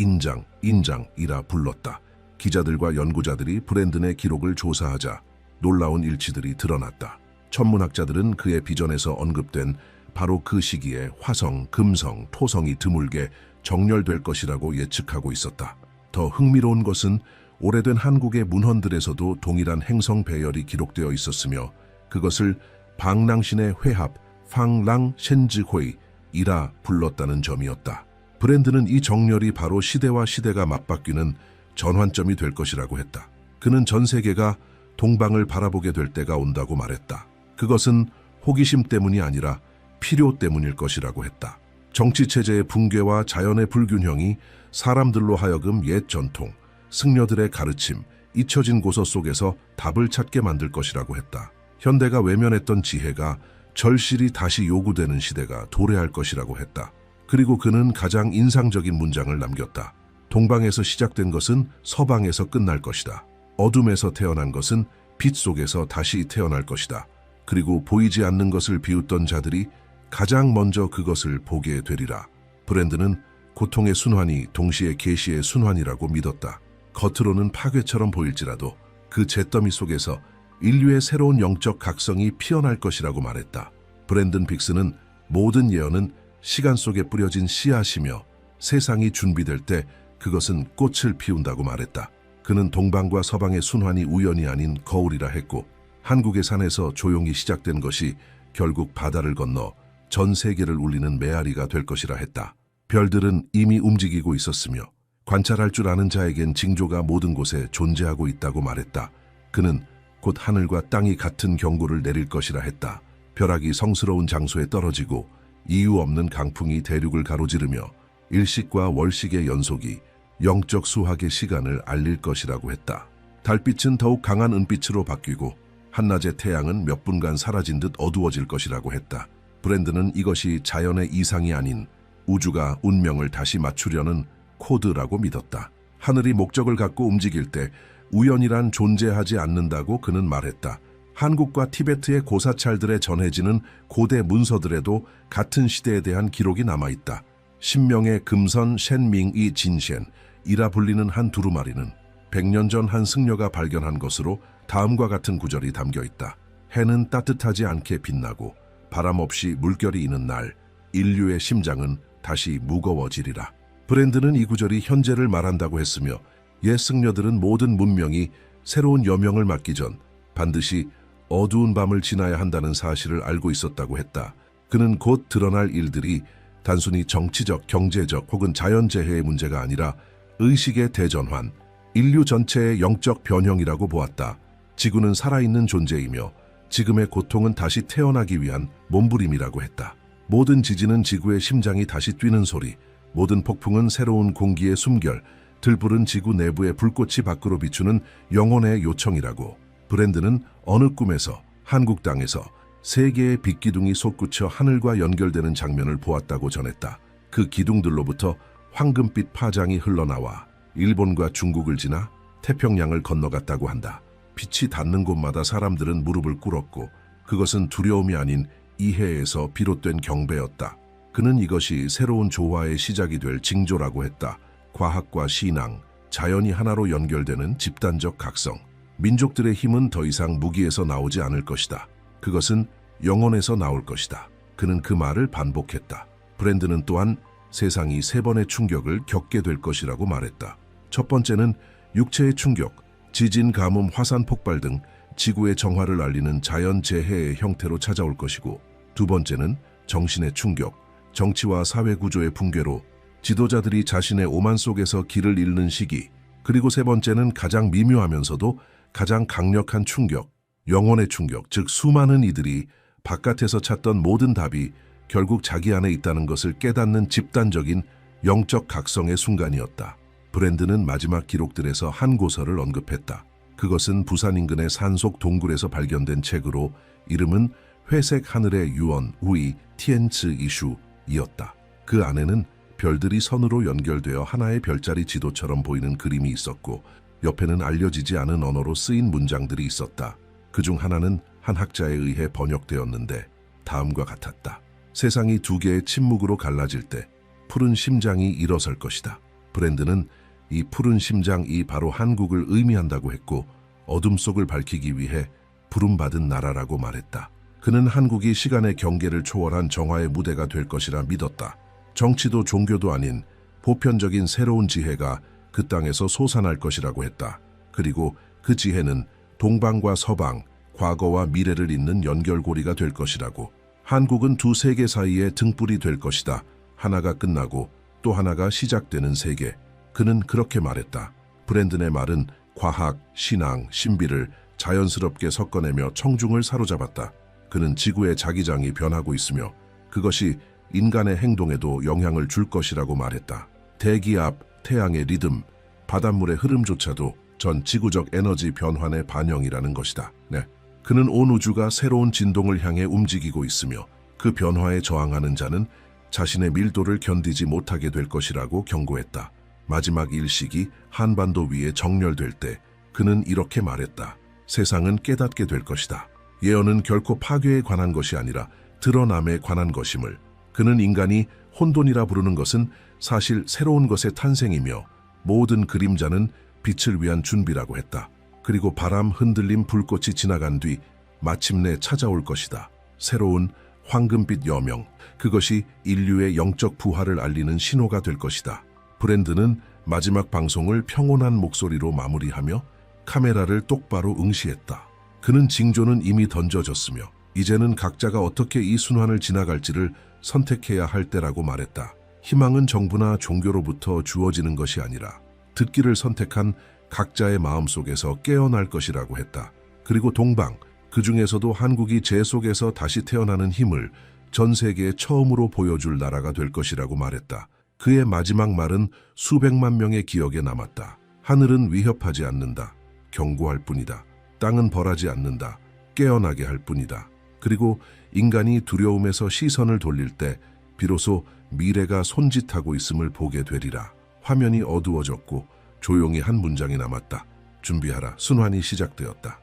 인장이라 불렀다. 기자들과 연구자들이 브랜든의 기록을 조사하자 놀라운 일치들이 드러났다. 천문학자들은 그의 비전에서 언급된 바로 그 시기에 화성, 금성, 토성이 드물게 정렬될 것이라고 예측하고 있었다. 더 흥미로운 것은 오래된 한국의 문헌들에서도 동일한 행성 배열이 기록되어 있었으며 그것을 방랑신의 회합, 팡랑셴즈회이라 불렀다는 점이었다. 브랜든은 이 정렬이 바로 시대와 시대가 맞바뀌는 전환점이 될 것이라고 했다. 그는 전 세계가 동방을 바라보게 될 때가 온다고 말했다. 그것은 호기심 때문이 아니라 필요 때문일 것이라고 했다. 정치체제의 붕괴와 자연의 불균형이 사람들로 하여금 옛 전통, 승려들의 가르침, 잊혀진 고서 속에서 답을 찾게 만들 것이라고 했다. 현대가 외면했던 지혜가 절실히 다시 요구되는 시대가 도래할 것이라고 했다. 그리고 그는 가장 인상적인 문장을 남겼다. 동방에서 시작된 것은 서방에서 끝날 것이다. 어둠에서 태어난 것은 빛 속에서 다시 태어날 것이다. 그리고 보이지 않는 것을 비웃던 자들이 가장 먼저 그것을 보게 되리라. 브랜든은 고통의 순환이 동시에 계시의 순환이라고 믿었다. 겉으로는 파괴처럼 보일지라도 그 잿더미 속에서 인류의 새로운 영적 각성이 피어날 것이라고 말했다. 브랜든 빅스는 모든 예언은 시간 속에 뿌려진 씨앗이며 세상이 준비될 때 그것은 꽃을 피운다고 말했다. 그는 동방과 서방의 순환이 우연이 아닌 거울이라 했고 한국의 산에서 조용히 시작된 것이 결국 바다를 건너 전 세계를 울리는 메아리가 될 것이라 했다. 별들은 이미 움직이고 있었으며 관찰할 줄 아는 자에겐 징조가 모든 곳에 존재하고 있다고 말했다. 그는 곧 하늘과 땅이 같은 경고를 내릴 것이라 했다. 벼락이 성스러운 장소에 떨어지고 이유 없는 강풍이 대륙을 가로지르며 일식과 월식의 연속이 영적 수학의 시간을 알릴 것이라고 했다. 달빛은 더욱 강한 은빛으로 바뀌고 한낮의 태양은 몇 분간 사라진 듯 어두워질 것이라고 했다. 브랜든은 이것이 자연의 이상이 아닌 우주가 운명을 다시 맞추려는 코드라고 믿었다. 하늘이 목적을 갖고 움직일 때 우연이란 존재하지 않는다고 그는 말했다. 한국과 티베트의 고사찰들에 전해지는 고대 문서들에도 같은 시대에 대한 기록이 남아있다. 신명의 금선 셴밍이 진셴이라 불리는 한 두루마리는 100년 전 한 승려가 발견한 것으로 다음과 같은 구절이 담겨있다. 해는 따뜻하지 않게 빛나고 바람 없이 물결이 이는 날 인류의 심장은 다시 무거워지리라. 브랜든은 이 구절이 현재를 말한다고 했으며 옛 승려들은 모든 문명이 새로운 여명을 맡기 전 반드시 어두운 밤을 지나야 한다는 사실을 알고 있었다고 했다. 그는 곧 드러날 일들이 단순히 정치적, 경제적 혹은 자연재해의 문제가 아니라 의식의 대전환, 인류 전체의 영적 변형이라고 보았다. 지구는 살아있는 존재이며 지금의 고통은 다시 태어나기 위한 몸부림이라고 했다. 모든 지진은 지구의 심장이 다시 뛰는 소리, 모든 폭풍은 새로운 공기의 숨결, 들불은 지구 내부의 불꽃이 밖으로 비추는 영혼의 요청이라고. 브랜든은 어느 꿈에서 한국 땅에서 세 개의 빛기둥이 솟구쳐 하늘과 연결되는 장면을 보았다고 전했다. 그 기둥들로부터 황금빛 파장이 흘러나와 일본과 중국을 지나 태평양을 건너갔다고 한다. 빛이 닿는 곳마다 사람들은 무릎을 꿇었고 그것은 두려움이 아닌 이해에서 비롯된 경배였다. 그는 이것이 새로운 조화의 시작이 될 징조라고 했다. 과학과 신앙, 자연이 하나로 연결되는 집단적 각성. 민족들의 힘은 더 이상 무기에서 나오지 않을 것이다. 그것은 영혼에서 나올 것이다. 그는 그 말을 반복했다. 브랜드는 또한 세상이 3번의 충격을 겪게 될 것이라고 말했다. 첫 번째는 육체의 충격, 지진, 가뭄, 화산 폭발 등 지구의 정화를 알리는 자연재해의 형태로 찾아올 것이고, 두 번째는 정신의 충격, 정치와 사회 구조의 붕괴로 지도자들이 자신의 오만 속에서 길을 잃는 시기, 그리고 세 번째는 가장 미묘하면서도 가장 강력한 충격, 영혼의 충격, 즉 수많은 이들이 바깥에서 찾던 모든 답이 결국 자기 안에 있다는 것을 깨닫는 집단적인 영적 각성의 순간이었다. 브랜드는 마지막 기록들에서 한 고서를 언급했다. 그것은 부산 인근의 산속 동굴에서 발견된 책으로 이름은 회색 하늘의 유언 우이 티엔츠 이슈이었다. 그 안에는 별들이 선으로 연결되어 하나의 별자리 지도처럼 보이는 그림이 있었고, 옆에는 알려지지 않은 언어로 쓰인 문장들이 있었다. 그중 하나는 한 학자에 의해 번역되었는데 다음과 같았다. 세상이 두 개의 침묵으로 갈라질 때 푸른 심장이 일어설 것이다. 브랜드는 이 푸른 심장이 바로 한국을 의미한다고 했고, 어둠 속을 밝히기 위해 부름받은 나라라고 말했다. 그는 한국이 시간의 경계를 초월한 정화의 무대가 될 것이라 믿었다. 정치도 종교도 아닌 보편적인 새로운 지혜가 그 땅에서 솟아날 것이라고 했다. 그리고 그 지혜는 동방과 서방, 과거와 미래를 잇는 연결고리가 될 것이라고. 한국은 두 세계 사이의 등불이 될 것이다. 하나가 끝나고 또 하나가 시작되는 세계. 그는 그렇게 말했다. 브랜든의 말은 과학, 신앙, 신비를 자연스럽게 섞어내며 청중을 사로잡았다. 그는 지구의 자기장이 변하고 있으며 그것이 인간의 행동에도 영향을 줄 것이라고 말했다. 대기압, 태양의 리듬, 바닷물의 흐름조차도 전 지구적 에너지 변환의 반영이라는 것이다. 네. 그는 온 우주가 새로운 진동을 향해 움직이고 있으며 그 변화에 저항하는 자는 자신의 밀도를 견디지 못하게 될 것이라고 경고했다. 마지막 일식이 한반도 위에 정렬될 때 그는 이렇게 말했다. 세상은 깨닫게 될 것이다. 예언은 결코 파괴에 관한 것이 아니라 드러남에 관한 것임을. 그는 인간이 혼돈이라 부르는 것은 사실 새로운 것의 탄생이며 모든 그림자는 빛을 위한 준비라고 했다. 그리고 바람, 흔들림, 불꽃이 지나간 뒤 마침내 찾아올 것이다. 새로운 황금빛 여명, 그것이 인류의 영적 부활을 알리는 신호가 될 것이다. 브랜드는 마지막 방송을 평온한 목소리로 마무리하며 카메라를 똑바로 응시했다. 그는 징조는 이미 던져졌으며 이제는 각자가 어떻게 이 순환을 지나갈지를 선택해야 할 때라고 말했다. 희망은 정부나 종교로부터 주어지는 것이 아니라 듣기를 선택한 각자의 마음속에서 깨어날 것이라고 했다. 그리고 동방, 그 중에서도 한국이 재 속에서 다시 태어나는 힘을 전 세계에 처음으로 보여줄 나라가 될 것이라고 말했다. 그의 마지막 말은 수백만 명의 기억에 남았다. 하늘은 위협하지 않는다. 경고할 뿐이다. 땅은 벌하지 않는다. 깨어나게 할 뿐이다. 그리고 인간이 두려움에서 시선을 돌릴 때 비로소 미래가 손짓하고 있음을 보게 되리라. 화면이 어두워졌고 조용히 한 문장이 남았다. 준비하라. 순환이 시작되었다.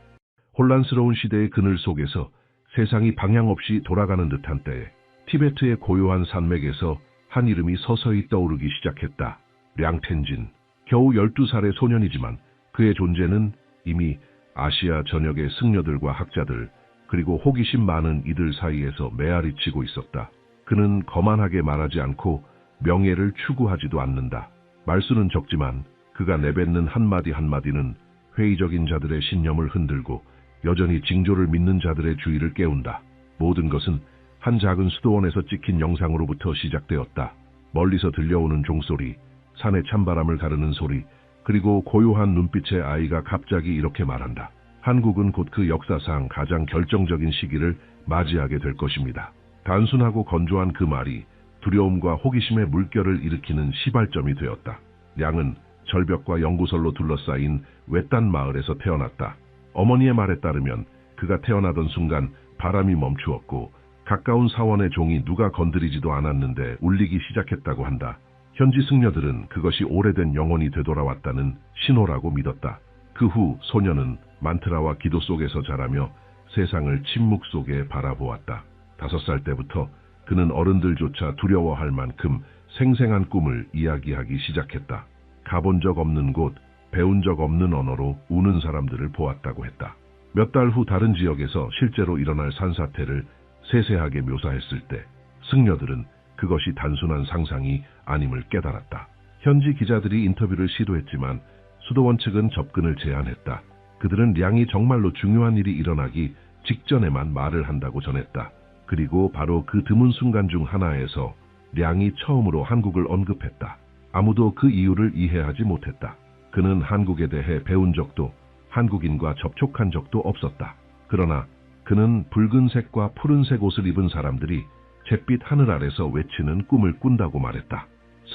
혼란스러운 시대의 그늘 속에서 세상이 방향 없이 돌아가는 듯한 때에 티베트의 고요한 산맥에서 한 이름이 서서히 떠오르기 시작했다. 량텐진. 겨우 12살의 소년이지만 그의 존재는 이미 아시아 전역의 승려들과 학자들, 그리고 호기심 많은 이들 사이에서 메아리치고 있었다. 그는 거만하게 말하지 않고 명예를 추구하지도 않는다. 말수는 적지만 그가 내뱉는 한마디 한마디는 회의적인 자들의 신념을 흔들고 여전히 징조를 믿는 자들의 주의를 깨운다. 모든 것은 한 작은 수도원에서 찍힌 영상으로부터 시작되었다. 멀리서 들려오는 종소리, 산의 찬바람을 가르는 소리, 그리고 고요한 눈빛의 아이가 갑자기 이렇게 말한다. 한국은 곧 그 역사상 가장 결정적인 시기를 맞이하게 될 것입니다. 단순하고 건조한 그 말이 두려움과 호기심의 물결을 일으키는 시발점이 되었다. 량은 절벽과 연구설로 둘러싸인 외딴 마을에서 태어났다. 어머니의 말에 따르면 그가 태어나던 순간 바람이 멈추었고 가까운 사원의 종이 누가 건드리지도 않았는데 울리기 시작했다고 한다. 현지 승려들은 그것이 오래된 영혼이 되돌아왔다는 신호라고 믿었다. 그 후 소녀는 만트라와 기도 속에서 자라며 세상을 침묵 속에 바라보았다. 5살 때부터 그는 어른들조차 두려워할 만큼 생생한 꿈을 이야기하기 시작했다. 가본 적 없는 곳, 배운 적 없는 언어로 우는 사람들을 보았다고 했다. 몇 달 후 다른 지역에서 실제로 일어날 산사태를 세세하게 묘사했을 때 승려들은 그것이 단순한 상상이 아님을 깨달았다. 현지 기자들이 인터뷰를 시도했지만 수도원 측은 접근을 제한했다. 그들은 량이 정말로 중요한 일이 일어나기 직전에만 말을 한다고 전했다. 그리고 바로 그 드문 순간 중 하나에서 량이 처음으로 한국을 언급했다. 아무도 그 이유를 이해하지 못했다. 그는 한국에 대해 배운 적도 한국인과 접촉한 적도 없었다. 그러나 그는 붉은색과 푸른색 옷을 입은 사람들이 잿빛 하늘 아래서 외치는 꿈을 꾼다고 말했다.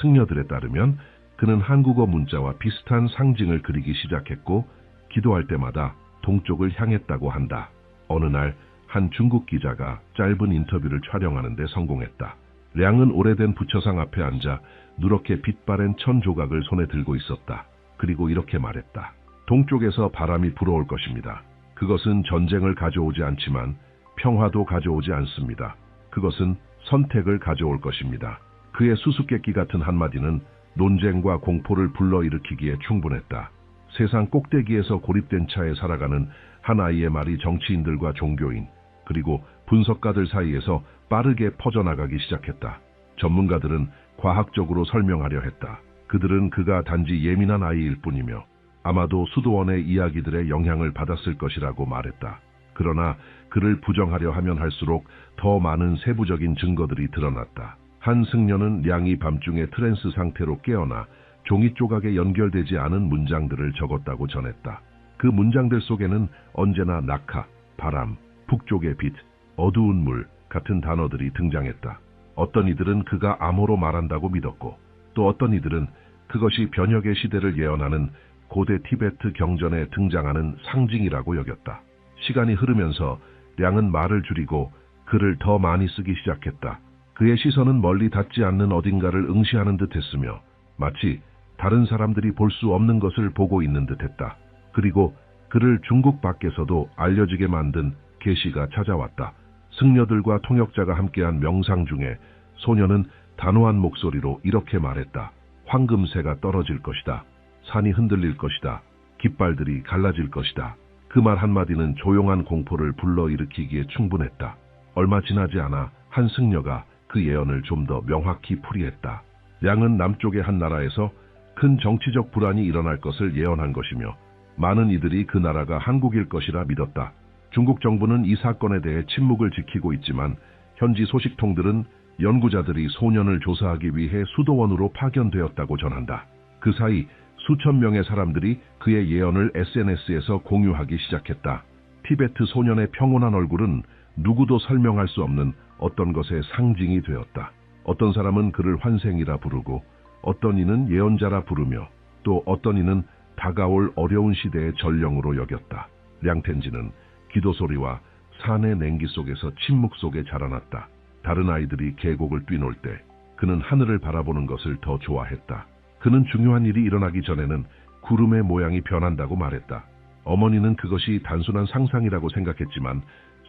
승려들에 따르면 그는 한국어 문자와 비슷한 상징을 그리기 시작했고 기도할 때마다 동쪽을 향했다고 한다. 어느 날 한 중국 기자가 짧은 인터뷰를 촬영하는 데 성공했다. 량은 오래된 부처상 앞에 앉아 누렇게 빛바랜 천 조각을 손에 들고 있었다. 그리고 이렇게 말했다. 동쪽에서 바람이 불어올 것입니다. 그것은 전쟁을 가져오지 않지만 평화도 가져오지 않습니다. 그것은 선택을 가져올 것입니다. 그의 수수께끼 같은 한마디는 논쟁과 공포를 불러일으키기에 충분했다. 세상 꼭대기에서 고립된 차에 살아가는 한 아이의 말이 정치인들과 종교인, 그리고 분석가들 사이에서 빠르게 퍼져나가기 시작했다. 전문가들은 과학적으로 설명하려 했다. 그들은 그가 단지 예민한 아이일 뿐이며 아마도 수도원의 이야기들의 영향을 받았을 것이라고 말했다. 그러나 그를 부정하려 하면 할수록 더 많은 세부적인 증거들이 드러났다. 한 승려는 량이 밤중에 트랜스 상태로 깨어나 종이 조각에 연결되지 않은 문장들을 적었다고 전했다. 그 문장들 속에는 언제나 낙하, 바람, 북쪽의 빛, 어두운 물 같은 단어들이 등장했다. 어떤 이들은 그가 암호로 말한다고 믿었고 또 어떤 이들은 그것이 변혁의 시대를 예언하는 고대 티베트 경전에 등장하는 상징이라고 여겼다. 시간이 흐르면서 량은 말을 줄이고 글을 더 많이 쓰기 시작했다. 그의 시선은 멀리 닿지 않는 어딘가를 응시하는 듯 했으며 마치 다른 사람들이 볼 수 없는 것을 보고 있는 듯 했다. 그리고 그를 중국 밖에서도 알려지게 만든 계시가 찾아왔다. 승려들과 통역자가 함께한 명상 중에 소녀는 단호한 목소리로 이렇게 말했다. 황금새가 떨어질 것이다. 산이 흔들릴 것이다. 깃발들이 갈라질 것이다. 그 말 한마디는 조용한 공포를 불러일으키기에 충분했다. 얼마 지나지 않아 한 승려가 그 예언을 좀 더 명확히 풀이했다. 량은 남쪽의 한 나라에서 큰 정치적 불안이 일어날 것을 예언한 것이며 많은 이들이 그 나라가 한국일 것이라 믿었다. 중국 정부는 이 사건에 대해 침묵을 지키고 있지만 현지 소식통들은 연구자들이 소년을 조사하기 위해 수도원으로 파견되었다고 전한다. 그 사이 수천 명의 사람들이 그의 예언을 SNS에서 공유하기 시작했다. 티베트 소년의 평온한 얼굴은 누구도 설명할 수 없는 어떤 것의 상징이 되었다. 어떤 사람은 그를 환생이라 부르고 어떤 이는 예언자라 부르며 또 어떤 이는 다가올 어려운 시대의 전령으로 여겼다. 량텐지는 기도 소리와 산의 냉기 속에서 침묵 속에 자라났다. 다른 아이들이 계곡을 뛰놀 때 그는 하늘을 바라보는 것을 더 좋아했다. 그는 중요한 일이 일어나기 전에는 구름의 모양이 변한다고 말했다. 어머니는 그것이 단순한 상상이라고 생각했지만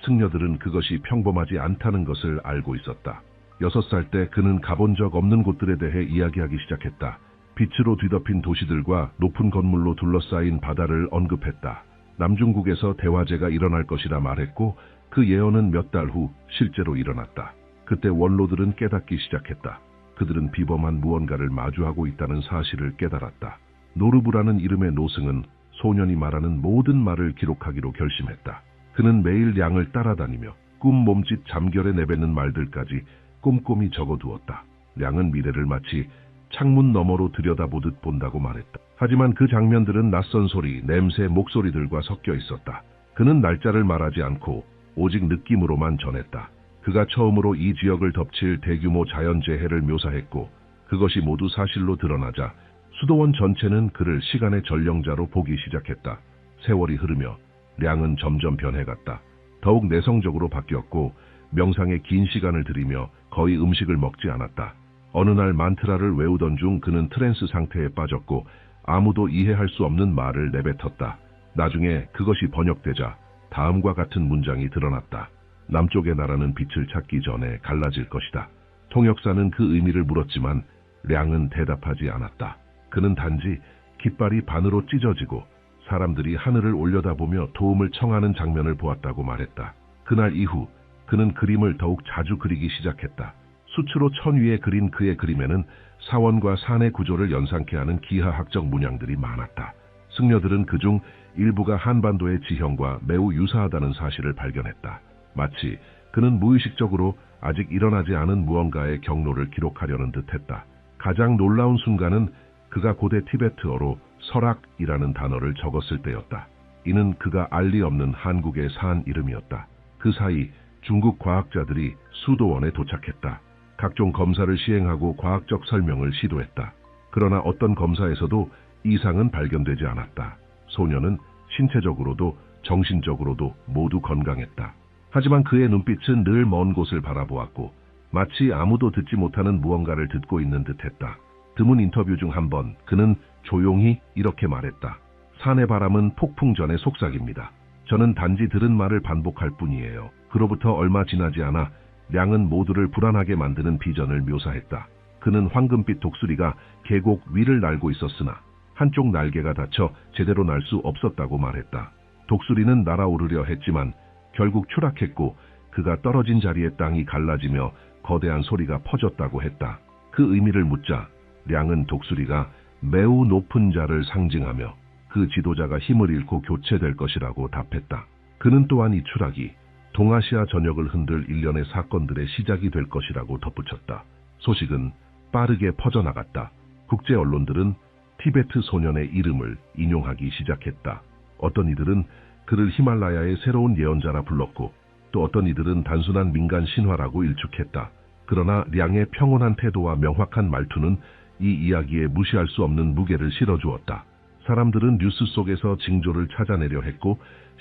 승려들은 그것이 평범하지 않다는 것을 알고 있었다. 6살 때 그는 가본 적 없는 곳들에 대해 이야기하기 시작했다. 빛으로 뒤덮인 도시들과 높은 건물로 둘러싸인 바다를 언급했다. 남중국에서 대화제가 일어날 것이라 말했고 그 예언은 몇 달 후 실제로 일어났다. 그때 원로들은 깨닫기 시작했다. 그들은 비범한 무언가를 마주하고 있다는 사실을 깨달았다. 노르부라는 이름의 노승은 소년이 말하는 모든 말을 기록하기로 결심했다. 그는 매일 량을 따라다니며 꿈 몸짓 잠결에 내뱉는 말들까지 꼼꼼히 적어두었다. 량은 미래를 마치 창문 너머로 들여다보듯 본다고 말했다. 하지만 그 장면들은 낯선 소리, 냄새, 목소리들과 섞여 있었다. 그는 날짜를 말하지 않고 오직 느낌으로만 전했다. 그가 처음으로 이 지역을 덮칠 대규모 자연재해를 묘사했고 그것이 모두 사실로 드러나자 수도원 전체는 그를 시간의 전령자로 보기 시작했다. 세월이 흐르며 량은 점점 변해갔다. 더욱 내성적으로 바뀌었고 명상에 긴 시간을 들이며 거의 음식을 먹지 않았다. 어느 날 만트라를 외우던 중 그는 트랜스 상태에 빠졌고 아무도 이해할 수 없는 말을 내뱉었다. 나중에 그것이 번역되자 다음과 같은 문장이 드러났다. 남쪽의 나라는 빛을 찾기 전에 갈라질 것이다. 통역사는 그 의미를 물었지만 량은 대답하지 않았다. 그는 단지 깃발이 반으로 찢어지고 사람들이 하늘을 올려다보며 도움을 청하는 장면을 보았다고 말했다. 그날 이후 그는 그림을 더욱 자주 그리기 시작했다. 수치로 천 위에 그린 그의 그림에는 사원과 산의 구조를 연상케 하는 기하학적 문양들이 많았다. 승려들은 그중 일부가 한반도의 지형과 매우 유사하다는 사실을 발견했다. 마치 그는 무의식적으로 아직 일어나지 않은 무언가의 경로를 기록하려는 듯했다. 가장 놀라운 순간은 그가 고대 티베트어로 설악이라는 단어를 적었을 때였다. 이는 그가 알 리 없는 한국의 산 이름이었다. 그 사이 중국 과학자들이 수도원에 도착했다. 각종 검사를 시행하고 과학적 설명을 시도했다. 그러나 어떤 검사에서도 이상은 발견되지 않았다. 소녀는 신체적으로도 정신적으로도 모두 건강했다. 하지만 그의 눈빛은 늘 먼 곳을 바라보았고 마치 아무도 듣지 못하는 무언가를 듣고 있는 듯했다. 드문 인터뷰 중 한 번 그는 조용히 이렇게 말했다. 산의 바람은 폭풍 전의 속삭입니다. 저는 단지 들은 말을 반복할 뿐이에요. 그로부터 얼마 지나지 않아 량은 모두를 불안하게 만드는 비전을 묘사했다. 그는 황금빛 독수리가 계곡 위를 날고 있었으나 한쪽 날개가 다쳐 제대로 날 수 없었다고 말했다. 독수리는 날아오르려 했지만 결국 추락했고 그가 떨어진 자리의 땅이 갈라지며 거대한 소리가 퍼졌다고 했다. 그 의미를 묻자 량은 독수리가 매우 높은 자를 상징하며 그 지도자가 힘을 잃고 교체될 것이라고 답했다. 그는 또한 이 추락이 동아시아 전역을 흔들 일련의 사건들의 시작이 될 것이라고 덧붙였다. 소식은 빠르게 퍼져나갔다. 국제 언론들은 티베트 소년의 이름을 인용하기 시작했다. 어떤 이들은 그를 히말라야의 새로운 예언자라 불렀고 또 어떤 이들은 단순한 민간 신화라고 일축했다. 그러나 량의 평온한 태도와 명확한 말투는 이 이야기에 무시할 수 없는 무게를 실어주었다. 사람들은 뉴스 속에서 징조를 찾아내려 했고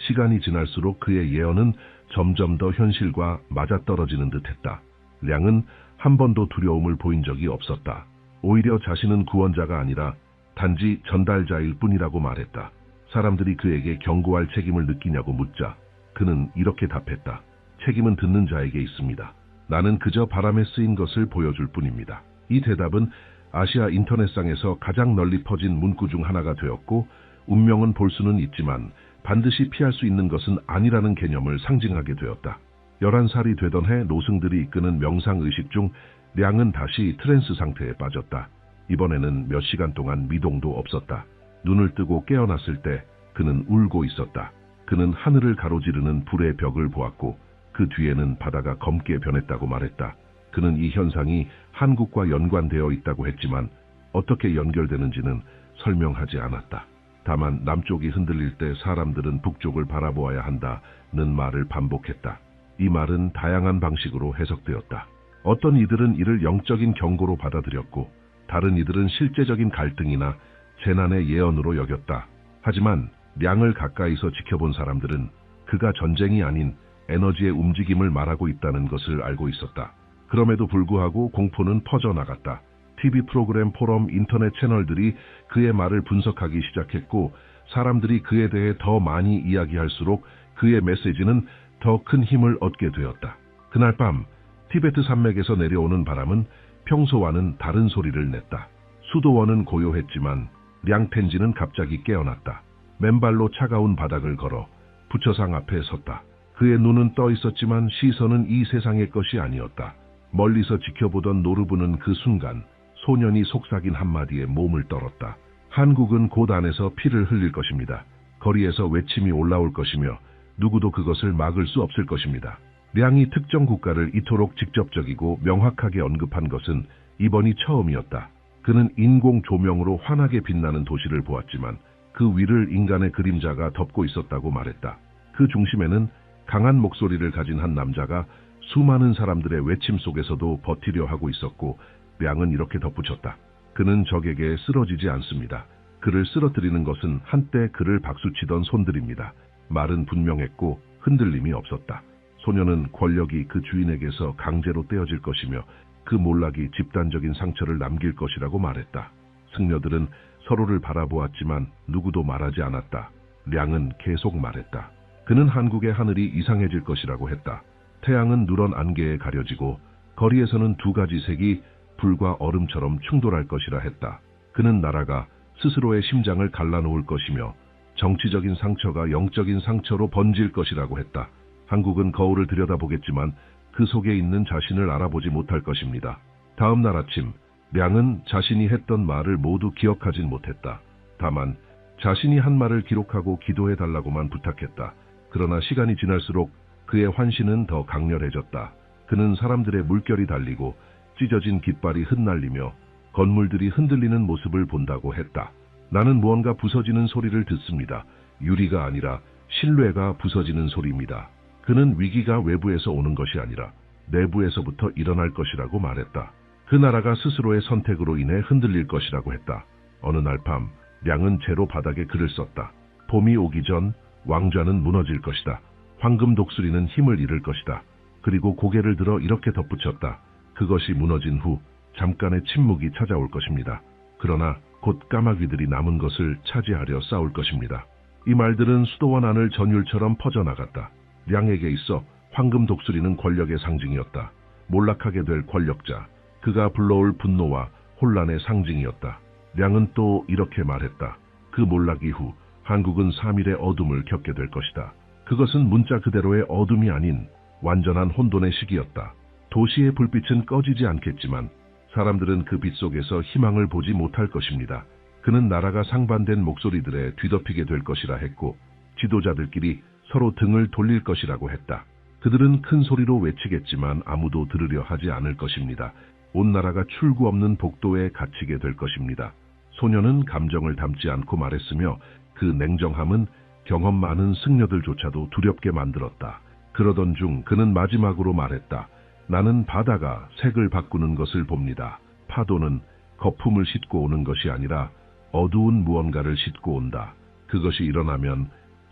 시간이 지날수록 그의 예언은 점점 더 현실과 맞아떨어지는 듯했다. 량은 한 번도 두려움을 보인 적이 없었다. 오히려 자신은 구원자가 아니라 단지 전달자일 뿐이라고 말했다. 사람들이 그에게 경고할 책임을 느끼냐고 묻자 그는 이렇게 답했다. 책임은 듣는 자에게 있습니다. 나는 그저 바람에 쓰인 것을 보여줄 뿐입니다. 이 대답은 아시아 인터넷상에서 가장 널리 퍼진 문구 중 하나가 되었고 운명은 볼 수는 있지만 반드시 피할 수 있는 것은 아니라는 개념을 상징하게 되었다. 11살이 되던 해 노승들이 이끄는 명상의식 중 량은 다시 트랜스 상태에 빠졌다. 이번에는 몇 시간 동안 미동도 없었다. 눈을 뜨고 깨어났을 때 그는 울고 있었다. 그는 하늘을 가로지르는 불의 벽을 보았고 그 뒤에는 바다가 검게 변했다고 말했다. 그는 이 현상이 한국과 연관되어 있다고 했지만 어떻게 연결되는지는 설명하지 않았다. 다만 남쪽이 흔들릴 때 사람들은 북쪽을 바라보아야 한다는 말을 반복했다. 이 말은 다양한 방식으로 해석되었다. 어떤 이들은 이를 영적인 경고로 받아들였고 다른 이들은 실제적인 갈등이나 재난의 예언으로 여겼다. 하지만 량을 가까이서 지켜본 사람들은 그가 전쟁이 아닌 에너지의 움직임을 말하고 있다는 것을 알고 있었다. 그럼에도 불구하고 공포는 퍼져나갔다. TV 프로그램, 포럼, 인터넷 채널들이 그의 말을 분석하기 시작했고 사람들이 그에 대해 더 많이 이야기할수록 그의 메시지는 더 큰 힘을 얻게 되었다. 그날 밤 티베트 산맥에서 내려오는 바람은 평소와는 다른 소리를 냈다. 수도원은 고요했지만 량텐지는 갑자기 깨어났다. 맨발로 차가운 바닥을 걸어 부처상 앞에 섰다. 그의 눈은 떠 있었지만 시선은 이 세상의 것이 아니었다. 멀리서 지켜보던 노르브는 그 순간 소년이 속삭인 한마디에 몸을 떨었다. 한국은 곧 안에서 피를 흘릴 것입니다. 거리에서 외침이 올라올 것이며 누구도 그것을 막을 수 없을 것입니다. 량이 특정 국가를 이토록 직접적이고 명확하게 언급한 것은 이번이 처음이었다. 그는 인공 조명으로 환하게 빛나는 도시를 보았지만 그 위를 인간의 그림자가 덮고 있었다고 말했다. 그 중심에는 강한 목소리를 가진 한 남자가 수많은 사람들의 외침 속에서도 버티려 하고 있었고 량은 이렇게 덧붙였다. 그는 적에게 쓰러지지 않습니다. 그를 쓰러뜨리는 것은 한때 그를 박수치던 손들입니다. 말은 분명했고 흔들림이 없었다. 소녀는 권력이 그 주인에게서 강제로 떼어질 것이며 그 몰락이 집단적인 상처를 남길 것이라고 말했다. 승려들은 서로를 바라보았지만 누구도 말하지 않았다. 량은 계속 말했다. 그는 한국의 하늘이 이상해질 것이라고 했다. 태양은 누런 안개에 가려지고 거리에서는 두 가지 색이 불과 얼음처럼 충돌할 것이라 했다. 그는 나라가 스스로의 심장을 갈라놓을 것이며 정치적인 상처가 영적인 상처로 번질 것이라고 했다. 한국은 거울을 들여다보겠지만 그 속에 있는 자신을 알아보지 못할 것입니다. 다음 날 아침, 량은 자신이 했던 말을 모두 기억하진 못했다. 다만 자신이 한 말을 기록하고 기도해달라고만 부탁했다. 그러나 시간이 지날수록 그의 환신은 더 강렬해졌다. 그는 사람들의 물결이 달리고 찢어진 깃발이 흩날리며 건물들이 흔들리는 모습을 본다고 했다. 나는 무언가 부서지는 소리를 듣습니다. 유리가 아니라 신뢰가 부서지는 소리입니다. 그는 위기가 외부에서 오는 것이 아니라 내부에서부터 일어날 것이라고 말했다. 그 나라가 스스로의 선택으로 인해 흔들릴 것이라고 했다. 어느 날 밤, 량은 재로 바닥에 글을 썼다. 봄이 오기 전 왕좌는 무너질 것이다. 황금 독수리는 힘을 잃을 것이다. 그리고 고개를 들어 이렇게 덧붙였다. 그것이 무너진 후 잠깐의 침묵이 찾아올 것입니다. 그러나 곧 까마귀들이 남은 것을 차지하려 싸울 것입니다. 이 말들은 수도원 안을 전율처럼 퍼져나갔다. 량에게 있어 황금 독수리는 권력의 상징이었다. 몰락하게 될 권력자, 그가 불러올 분노와 혼란의 상징이었다. 량은 또 이렇게 말했다. 그 몰락 이후 한국은 3일의 어둠을 겪게 될 것이다. 그것은 문자 그대로의 어둠이 아닌 완전한 혼돈의 시기였다. 도시의 불빛은 꺼지지 않겠지만 사람들은 그 빛 속에서 희망을 보지 못할 것입니다. 그는 나라가 상반된 목소리들에 뒤덮이게 될 것이라 했고 지도자들끼리 서로 등을 돌릴 것이라고 했다. 그들은 큰 소리로 외치겠지만 아무도 들으려 하지 않을 것입니다. 온 나라가 출구 없는 복도에 갇히게 될 것입니다. 소녀는 감정을 담지 않고 말했으며 그 냉정함은 경험 많은 승려들조차도 두렵게 만들었다. 그러던 중 그는 마지막으로 말했다. 나는 바다가 색을 바꾸는 것을 봅니다. 파도는 거품을 싣고 오는 것이 아니라 어두운 무언가를 싣고 온다. 그것이 일어나면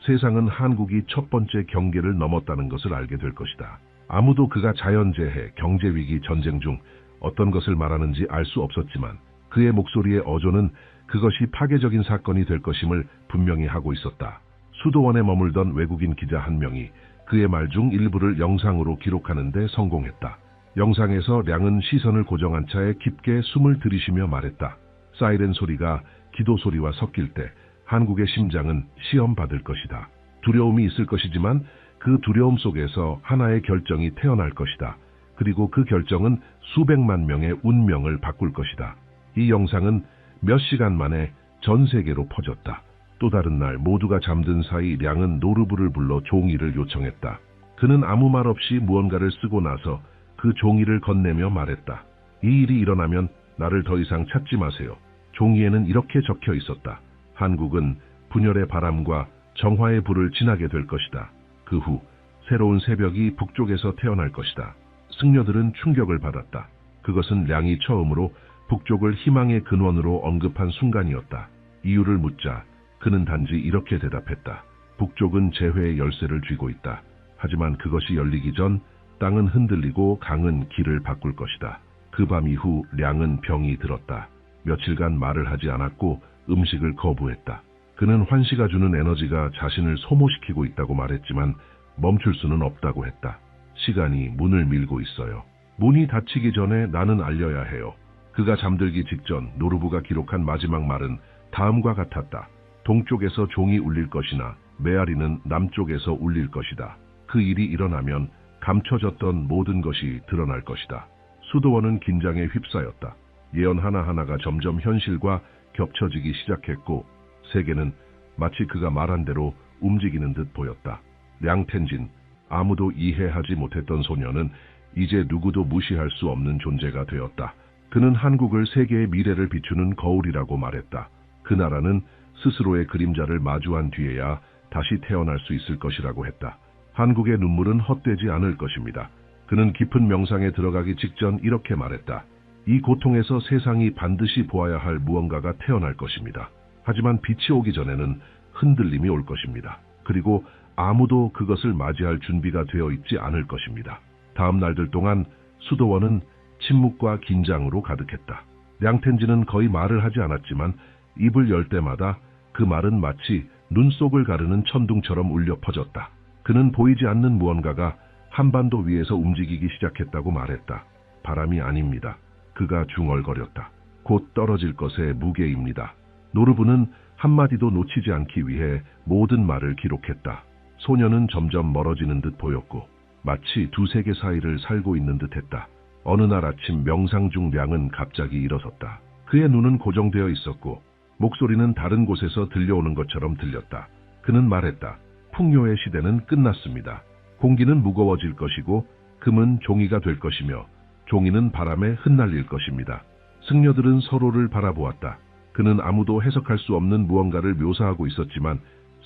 세상은 한국이 첫 번째 경계를 넘었다는 것을 알게 될 것이다. 아무도 그가 자연재해, 경제위기, 전쟁 중 어떤 것을 말하는지 알 수 없었지만 그의 목소리의 어조는 그것이 파괴적인 사건이 될 것임을 분명히 하고 있었다. 수도원에 머물던 외국인 기자 한 명이 그의 말 중 일부를 영상으로 기록하는 데 성공했다. 영상에서 량은 시선을 고정한 채 깊게 숨을 들이쉬며 말했다. 사이렌 소리가 기도 소리와 섞일 때 한국의 심장은 시험받을 것이다. 두려움이 있을 것이지만 그 두려움 속에서 하나의 결정이 태어날 것이다. 그리고 그 결정은 수백만 명의 운명을 바꿀 것이다. 이 영상은 몇 시간 만에 전 세계로 퍼졌다. 또 다른 날 모두가 잠든 사이 량은 노르부를 불러 종이를 요청했다. 그는 아무 말 없이 무언가를 쓰고 나서 그 종이를 건네며 말했다. 이 일이 일어나면 나를 더 이상 찾지 마세요. 종이에는 이렇게 적혀 있었다. 한국은 분열의 바람과 정화의 불을 지나게 될 것이다. 그 후 새로운 새벽이 북쪽에서 태어날 것이다. 승려들은 충격을 받았다. 그것은 량이 처음으로 북쪽을 희망의 근원으로 언급한 순간이었다. 이유를 묻자 그는 단지 이렇게 대답했다. 북쪽은 재회의 열쇠를 쥐고 있다. 하지만 그것이 열리기 전 땅은 흔들리고 강은 길을 바꿀 것이다. 그 밤 이후 량은 병이 들었다. 며칠간 말을 하지 않았고 음식을 거부했다. 그는 환시가 주는 에너지가 자신을 소모시키고 있다고 말했지만 멈출 수는 없다고 했다. 시간이 문을 밀고 있어요. 문이 닫히기 전에 나는 알려야 해요. 그가 잠들기 직전 노르부가 기록한 마지막 말은 다음과 같았다. 동쪽에서 종이 울릴 것이나 메아리는 남쪽에서 울릴 것이다. 그 일이 일어나면 감춰졌던 모든 것이 드러날 것이다. 수도원은 긴장에 휩싸였다. 예언 하나하나가 점점 현실과 겹쳐지기 시작했고 세계는 마치 그가 말한 대로 움직이는 듯 보였다. 량텐진, 아무도 이해하지 못했던 소녀는 이제 누구도 무시할 수 없는 존재가 되었다. 그는 한국을 세계의 미래를 비추는 거울이라고 말했다. 그 나라는 스스로의 그림자를 마주한 뒤에야 다시 태어날 수 있을 것이라고 했다. 한국의 눈물은 헛되지 않을 것입니다. 그는 깊은 명상에 들어가기 직전 이렇게 말했다. 이 고통에서 세상이 반드시 보아야 할 무언가가 태어날 것입니다. 하지만 빛이 오기 전에는 흔들림이 올 것입니다. 그리고 아무도 그것을 맞이할 준비가 되어 있지 않을 것입니다. 다음 날들 동안 수도원은 침묵과 긴장으로 가득했다. 량텐지는 거의 말을 하지 않았지만 입을 열 때마다 그 말은 마치 눈 속을 가르는 천둥처럼 울려 퍼졌다. 그는 보이지 않는 무언가가 한반도 위에서 움직이기 시작했다고 말했다. 바람이 아닙니다. 그가 중얼거렸다. 곧 떨어질 것의 무게입니다. 노르브는 한마디도 놓치지 않기 위해 모든 말을 기록했다. 소녀는 점점 멀어지는 듯 보였고 마치 두 세계 사이를 살고 있는 듯했다. 어느 날 아침 명상 중 량은 갑자기 일어섰다. 그의 눈은 고정되어 있었고 목소리는 다른 곳에서 들려오는 것처럼 들렸다. 그는 말했다. 풍요의 시대는 끝났습니다. 공기는 무거워질 것이고 금은 종이가 될 것이며 종이는 바람에 흩날릴 것입니다. 승려들은 서로를 바라보았다. 그는 아무도 해석할 수 없는 무언가를 묘사하고 있었지만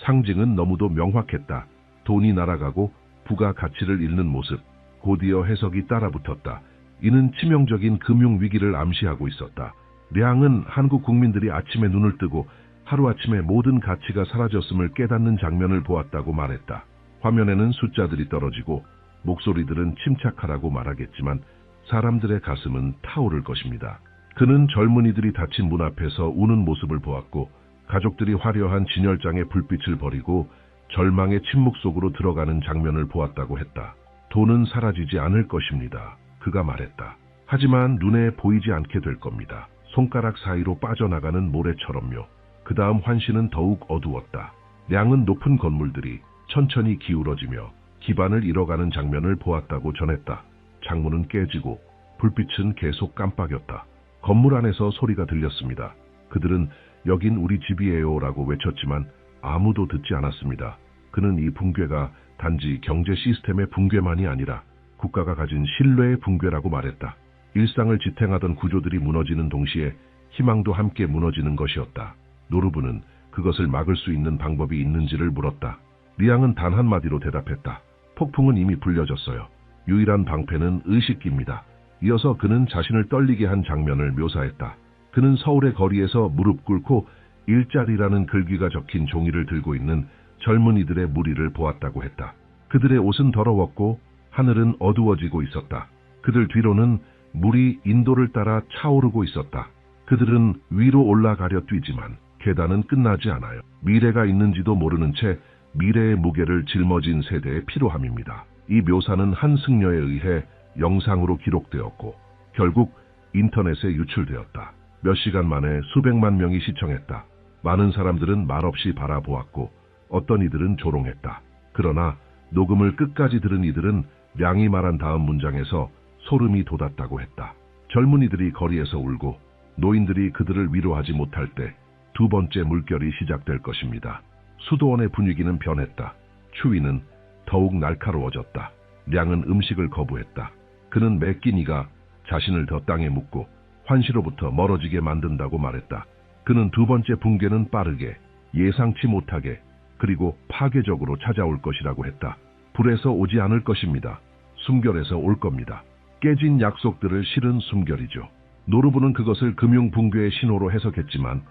상징은 너무도 명확했다. 돈이 날아가고 부가 가치를 잃는 모습. 곧이어 해석이 따라붙었다. 이는 치명적인 금융위기를 암시하고 있었다. 량은 한국 국민들이 아침에 눈을 뜨고 하루아침에 모든 가치가 사라졌음을 깨닫는 장면을 보았다고 말했다. 화면에는 숫자들이 떨어지고 목소리들은 침착하라고 말하겠지만 사람들의 가슴은 타오를 것입니다. 그는 젊은이들이 닫힌 문 앞에서 우는 모습을 보았고 가족들이 화려한 진열장에 불빛을 버리고 절망의 침묵 속으로 들어가는 장면을 보았다고 했다. 돈은 사라지지 않을 것입니다. 그가 말했다. 하지만 눈에 보이지 않게 될 겁니다. 손가락 사이로 빠져나가는 모래처럼요. 그 다음 환시는 더욱 어두웠다. 량은 높은 건물들이 천천히 기울어지며 기반을 잃어가는 장면을 보았다고 전했다. 창문은 깨지고 불빛은 계속 깜빡였다. 건물 안에서 소리가 들렸습니다. 그들은 여긴 우리 집이에요 라고 외쳤지만 아무도 듣지 않았습니다. 그는 이 붕괴가 단지 경제 시스템의 붕괴만이 아니라 국가가 가진 신뢰의 붕괴라고 말했다. 일상을 지탱하던 구조들이 무너지는 동시에 희망도 함께 무너지는 것이었다. 노르브는 그것을 막을 수 있는 방법이 있는지를 물었다. 리앙은 단 한마디로 대답했다. 폭풍은 이미 불려졌어요. 유일한 방패는 의식기입니다. 이어서 그는 자신을 떨리게 한 장면을 묘사했다. 그는 서울의 거리에서 무릎 꿇고 일자리라는 글귀가 적힌 종이를 들고 있는 젊은이들의 무리를 보았다고 했다. 그들의 옷은 더러웠고 하늘은 어두워지고 있었다. 그들 뒤로는 물이 인도를 따라 차오르고 있었다. 그들은 위로 올라가려 뛰지만 계단은 끝나지 않아요. 미래가 있는지도 모르는 채 미래의 무게를 짊어진 세대의 피로함입니다. 이 묘사는 한 승려에 의해 영상으로 기록되었고 결국 인터넷에 유출되었다. 몇 시간 만에 수백만 명이 시청했다. 많은 사람들은 말없이 바라보았고 어떤 이들은 조롱했다. 그러나 녹음을 끝까지 들은 이들은 량이 말한 다음 문장에서 소름이 돋았다고 했다. 젊은이들이 거리에서 울고 노인들이 그들을 위로하지 못할 때 두 번째 물결이 시작될 것입니다. 수도원의 분위기는 변했다. 추위는 더욱 날카로워졌다. 량은 음식을 거부했다. 그는 매 끼니가 자신을 더 땅에 묻고 환시로부터 멀어지게 만든다고 말했다. 그는 두 번째 붕괴는 빠르게, 예상치 못하게, 그리고 파괴적으로 찾아올 것이라고 했다. 불에서 오지 않을 것입니다. 숨결에서 올 겁니다. 깨진 약속들을 실은 숨결이죠. 노르브는 그것을 금융 붕괴의 신호로 해석했지만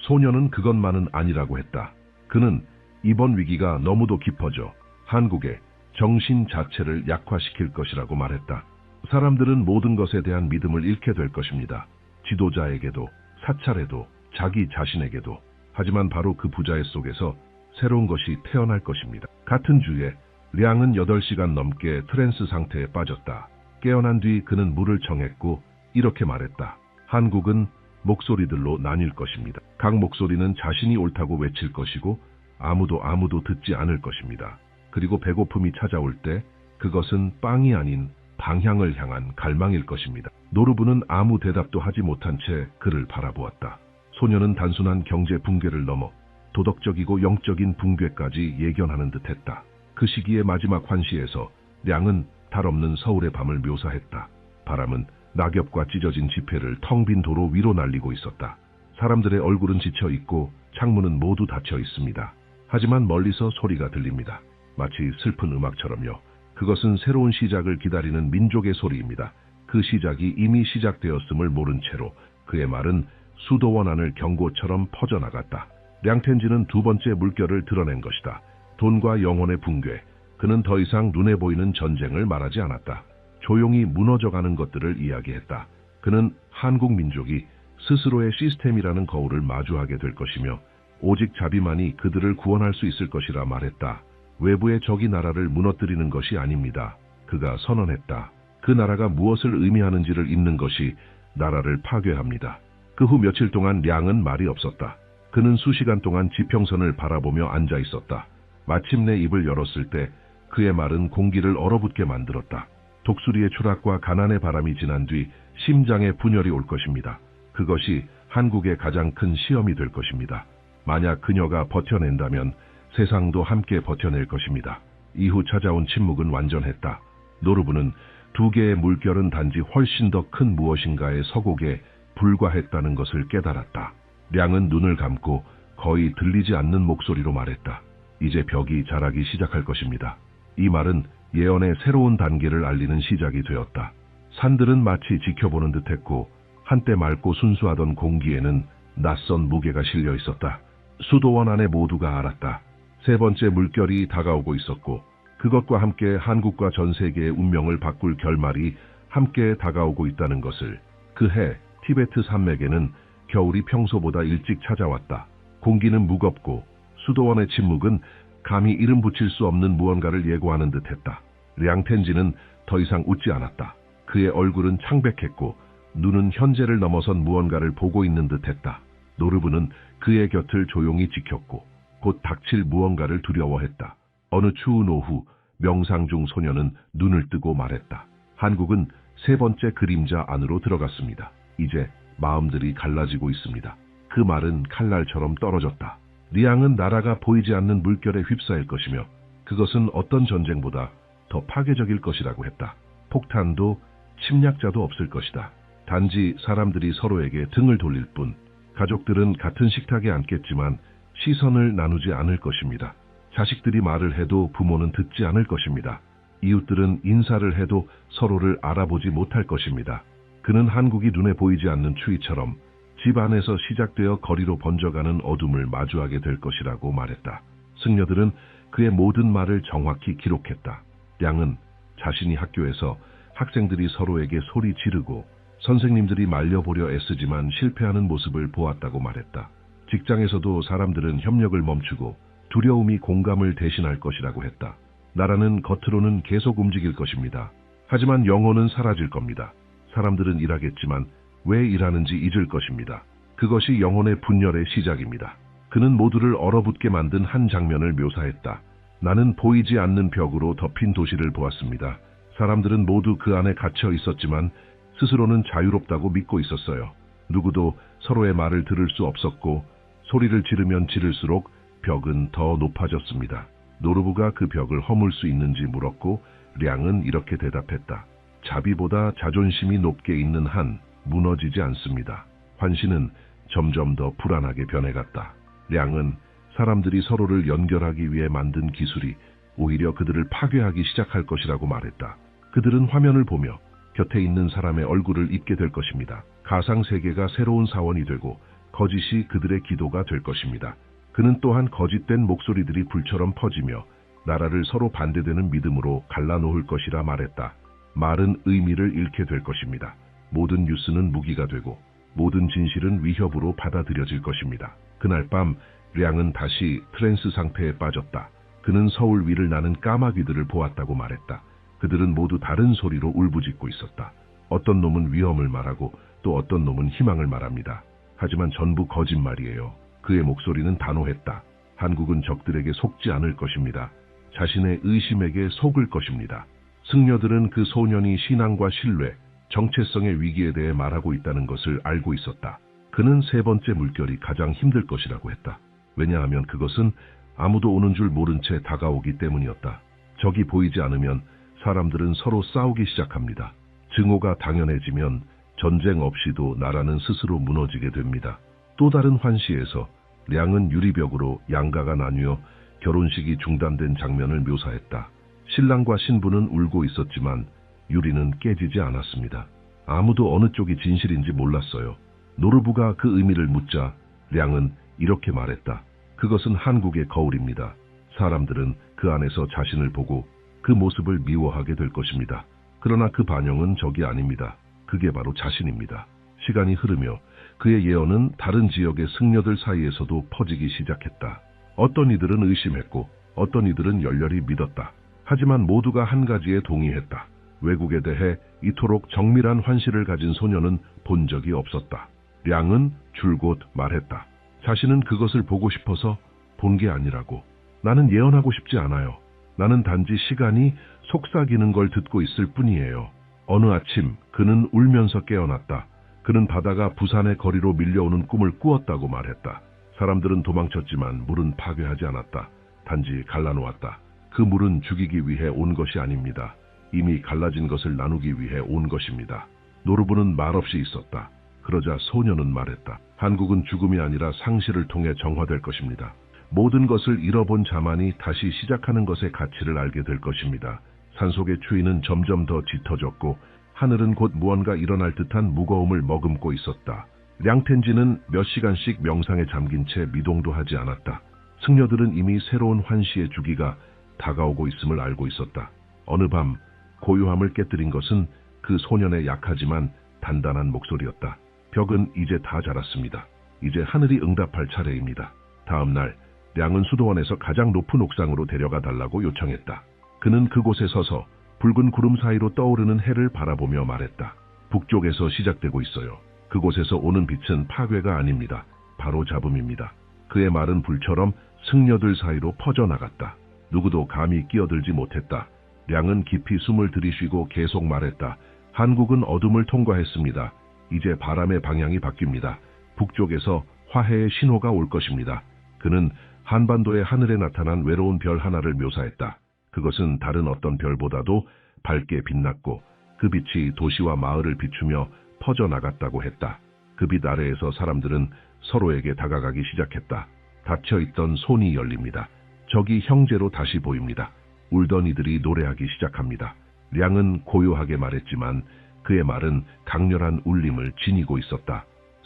소녀는 그것만은 아니라고 했다. 그는 이번 위기가 너무도 깊어져 한국의 정신 자체를 약화시킬 것이라고 말했다. 사람들은 모든 것에 대한 믿음을 잃게 될 것입니다. 지도자에게도, 사찰에도, 자기 자신에게도. 하지만 바로 그 부자의 속에서 새로운 것이 태어날 것입니다. 같은 주에 량은 8시간 넘게 트랜스 상태에 빠졌다. 깨어난 뒤 그는 물을 청했고 이렇게 말했다. 한국은 목소리들로 나뉠 것입니다. 각 목소리는 자신이 옳다고 외칠 것이고 아무도 듣지 않을 것입니다. 그리고 배고픔이 찾아올 때 그것은 빵이 아닌 방향을 향한 갈망일 것입니다. 노르브는 아무 대답도 하지 못한 채 그를 바라보았다. 소녀는 단순한 경제 붕괴를 넘어 도덕적이고 영적인 붕괴까지 예견하는 듯했다. 그 시기의 마지막 환시에서 량은 달없는 서울의 밤을 묘사했다. 바람은 낙엽과 찢어진 지폐를 텅 빈 도로 위로 날리고 있었다. 사람들의 얼굴은 지쳐 있고 창문은 모두 닫혀 있습니다. 하지만 멀리서 소리가 들립니다. 마치 슬픈 음악처럼요. 그것은 새로운 시작을 기다리는 민족의 소리입니다. 그 시작이 이미 시작되었음을 모른 채로 그의 말은 수도원 안을 경고처럼 퍼져나갔다. 량텐지는 두 번째 물결을 드러낸 것이다. 돈과 영혼의 붕괴. 그는 더 이상 눈에 보이는 전쟁을 말하지 않았다. 조용히 무너져가는 것들을 이야기했다. 그는 한국 민족이 스스로의 시스템이라는 거울을 마주하게 될 것이며 오직 자비만이 그들을 구원할 수 있을 것이라 말했다. 외부의 적이 나라를 무너뜨리는 것이 아닙니다. 그가 선언했다. 그 나라가 무엇을 의미하는지를 잊는 것이 나라를 파괴합니다. 그 후 며칠 동안 량은 말이 없었다. 그는 수시간 동안 지평선을 바라보며 앉아 있었다. 마침내 입을 열었을 때 그의 말은 공기를 얼어붙게 만들었다. 독수리의 추락과 가난의 바람이 지난 뒤 심장에 분열이 올 것입니다. 그것이 한국의 가장 큰 시험이 될 것입니다. 만약 그녀가 버텨낸다면 세상도 함께 버텨낼 것입니다. 이후 찾아온 침묵은 완전했다. 노르부는 두 개의 물결은 단지 훨씬 더 큰 무엇인가의 서곡에 불과했다는 것을 깨달았다. 량은 눈을 감고 거의 들리지 않는 목소리로 말했다. 이제 벽이 자라기 시작할 것입니다. 이 말은 예언의 새로운 단계를 알리는 시작이 되었다. 산들은 마치 지켜보는 듯했고 한때 맑고 순수하던 공기에는 낯선 무게가 실려 있었다. 수도원 안에 모두가 알았다. 세 번째 물결이 다가오고 있었고 그것과 함께 한국과 전 세계의 운명을 바꿀 결말이 함께 다가오고 있다는 것을. 그해 티베트 산맥에는 겨울이 평소보다 일찍 찾아왔다. 공기는 무겁고 수도원의 침묵은 감히 이름 붙일 수 없는 무언가를 예고하는 듯했다. 량텐지는 더 이상 웃지 않았다. 그의 얼굴은 창백했고 눈은 현재를 넘어선 무언가를 보고 있는 듯했다. 노르부는 그의 곁을 조용히 지켰고 곧 닥칠 무언가를 두려워했다. 어느 추운 오후 명상 중 소녀는 눈을 뜨고 말했다. 한국은 세 번째 그림자 안으로 들어갔습니다. 이제 마음들이 갈라지고 있습니다. 그 말은 칼날처럼 떨어졌다. 리앙은 나라가 보이지 않는 물결에 휩싸일 것이며 그것은 어떤 전쟁보다 더 파괴적일 것이라고 했다. 폭탄도 침략자도 없을 것이다. 단지 사람들이 서로에게 등을 돌릴 뿐. 가족들은 같은 식탁에 앉겠지만 시선을 나누지 않을 것입니다. 자식들이 말을 해도 부모는 듣지 않을 것입니다. 이웃들은 인사를 해도 서로를 알아보지 못할 것입니다. 그는 한국이 눈에 보이지 않는 추위처럼 집 안에서 시작되어 거리로 번져가는 어둠을 마주하게 될 것이라고 말했다. 승려들은 그의 모든 말을 정확히 기록했다. 량은 자신이 학교에서 학생들이 서로에게 소리 지르고 선생님들이 말려보려 애쓰지만 실패하는 모습을 보았다고 말했다. 직장에서도 사람들은 협력을 멈추고 두려움이 공감을 대신할 것이라고 했다. 나라는 겉으로는 계속 움직일 것입니다. 하지만 영혼은 사라질 겁니다. 사람들은 일하겠지만 왜 일하는지 잊을 것입니다. 그것이 영혼의 분열의 시작입니다. 그는 모두를 얼어붙게 만든 한 장면을 묘사했다. 나는 보이지 않는 벽으로 덮인 도시를 보았습니다. 사람들은 모두 그 안에 갇혀 있었지만 스스로는 자유롭다고 믿고 있었어요. 누구도 서로의 말을 들을 수 없었고 소리를 지르면 지를수록 벽은 더 높아졌습니다. 노르부가 그 벽을 허물 수 있는지 물었고 량은 이렇게 대답했다. 자비보다 자존심이 높게 있는 한 무너지지 않습니다. 환신은 점점 더 불안하게 변해갔다. 량은 사람들이 서로를 연결하기 위해 만든 기술이 오히려 그들을 파괴하기 시작할 것이라고 말했다. 그들은 화면을 보며 곁에 있는 사람의 얼굴을 잊게 될 것입니다. 가상세계가 새로운 사원이 되고 거짓이 그들의 기도가 될 것입니다. 그는 또한 거짓된 목소리들이 불처럼 퍼지며 나라를 서로 반대되는 믿음으로 갈라놓을 것이라 말했다. 말은 의미를 잃게 될 것입니다. 모든 뉴스는 무기가 되고 모든 진실은 위협으로 받아들여질 것입니다. 그날 밤 량은 다시 트랜스 상태에 빠졌다. 그는 서울 위를 나는 까마귀들을 보았다고 말했다. 그들은 모두 다른 소리로 울부짖고 있었다. 어떤 놈은 위험을 말하고 또 어떤 놈은 희망을 말합니다. 하지만 전부 거짓말이에요. 그의 목소리는 단호했다. 한국은 적들에게 속지 않을 것입니다. 자신의 의심에게 속을 것입니다. 승려들은 그 소년이 신앙과 신뢰, 정체성의 위기에 대해 말하고 있다는 것을 알고 있었다. 그는 세 번째 물결이 가장 힘들 것이라고 했다. 왜냐하면 그것은 아무도 오는 줄 모른 채 다가오기 때문이었다. 적이 보이지 않으면 사람들은 서로 싸우기 시작합니다. 증오가 당연해지면 전쟁 없이도 나라는 스스로 무너지게 됩니다. 또 다른 환시에서 량은 유리벽으로 양가가 나뉘어 결혼식이 중단된 장면을 묘사했다. 신랑과 신부는 울고 있었지만 유리는 깨지지 않았습니다. 아무도 어느 쪽이 진실인지 몰랐어요. 노르부가 그 의미를 묻자 량은 이렇게 말했다. 그것은 한국의 거울입니다. 사람들은 그 안에서 자신을 보고 그 모습을 미워하게 될 것입니다. 그러나 그 반영은 적이 아닙니다. 그게 바로 자신입니다. 시간이 흐르며 그의 예언은 다른 지역의 승려들 사이에서도 퍼지기 시작했다. 어떤 이들은 의심했고 어떤 이들은 열렬히 믿었다. 하지만 모두가 한 가지에 동의했다. 외국에 대해 이토록 정밀한 환시를 가진 소녀는 본 적이 없었다. 량은 줄곧 말했다. 자신은 그것을 보고 싶어서 본 게 아니라고. 나는 예언하고 싶지 않아요. 나는 단지 시간이 속삭이는 걸 듣고 있을 뿐이에요. 어느 아침 그는 울면서 깨어났다. 그는 바다가 부산의 거리로 밀려오는 꿈을 꾸었다고 말했다. 사람들은 도망쳤지만 물은 파괴하지 않았다. 단지 갈라놓았다. 그 물은 죽이기 위해 온 것이 아닙니다. 이미 갈라진 것을 나누기 위해 온 것입니다. 노르부는 말없이 있었다. 그러자 소녀는 말했다. 한국은 죽음이 아니라 상실을 통해 정화될 것입니다. 모든 것을 잃어본 자만이 다시 시작하는 것의 가치를 알게 될 것입니다. 산속의 추위는 점점 더 짙어졌고 하늘은 곧 무언가 일어날 듯한 무거움을 머금고 있었다. 량텐지는 몇 시간씩 명상에 잠긴 채 미동도 하지 않았다. 승려들은 이미 새로운 환시의 주기가 다가오고 있음을 알고 있었다. 어느 밤 고요함을 깨뜨린 것은 그 소년의 약하지만 단단한 목소리였다. 벽은 이제 다 자랐습니다. 이제 하늘이 응답할 차례입니다. 다음 날 량은 수도원에서 가장 높은 옥상으로 데려가 달라고 요청했다. 그는 그곳에 서서 붉은 구름 사이로 떠오르는 해를 바라보며 말했다. 북쪽에서 시작되고 있어요. 그곳에서 오는 빛은 파괴가 아닙니다. 바로 잡음입니다. 그의 말은 불처럼 승려들 사이로 퍼져나갔다. 누구도 감히 끼어들지 못했다. 량은 깊이 숨을 들이쉬고 계속 말했다. 한국은 어둠을 통과했습니다. 이제 바람의 방향이 바뀝니다. 북쪽에서 화해의 신호가 올 것입니다. 그는 한반도의 하늘에 나타난 외로운 별 하나를 묘사했다. 그것은 다른 어떤 별보다도 밝게 빛났고 그 빛이 도시와 마을을 비추며 퍼져나갔다고 했다. 그 빛 아래에서 사람들은 서로에게 다가가기 시작했다. 닫혀있던 손이 열립니다. 적이 형제로 다시 보입니다. 울던 이들이 노래하기 시작합니다. 량은 고요하게 말했지만 그의 말은 강렬한 울림을 지니고 있었다.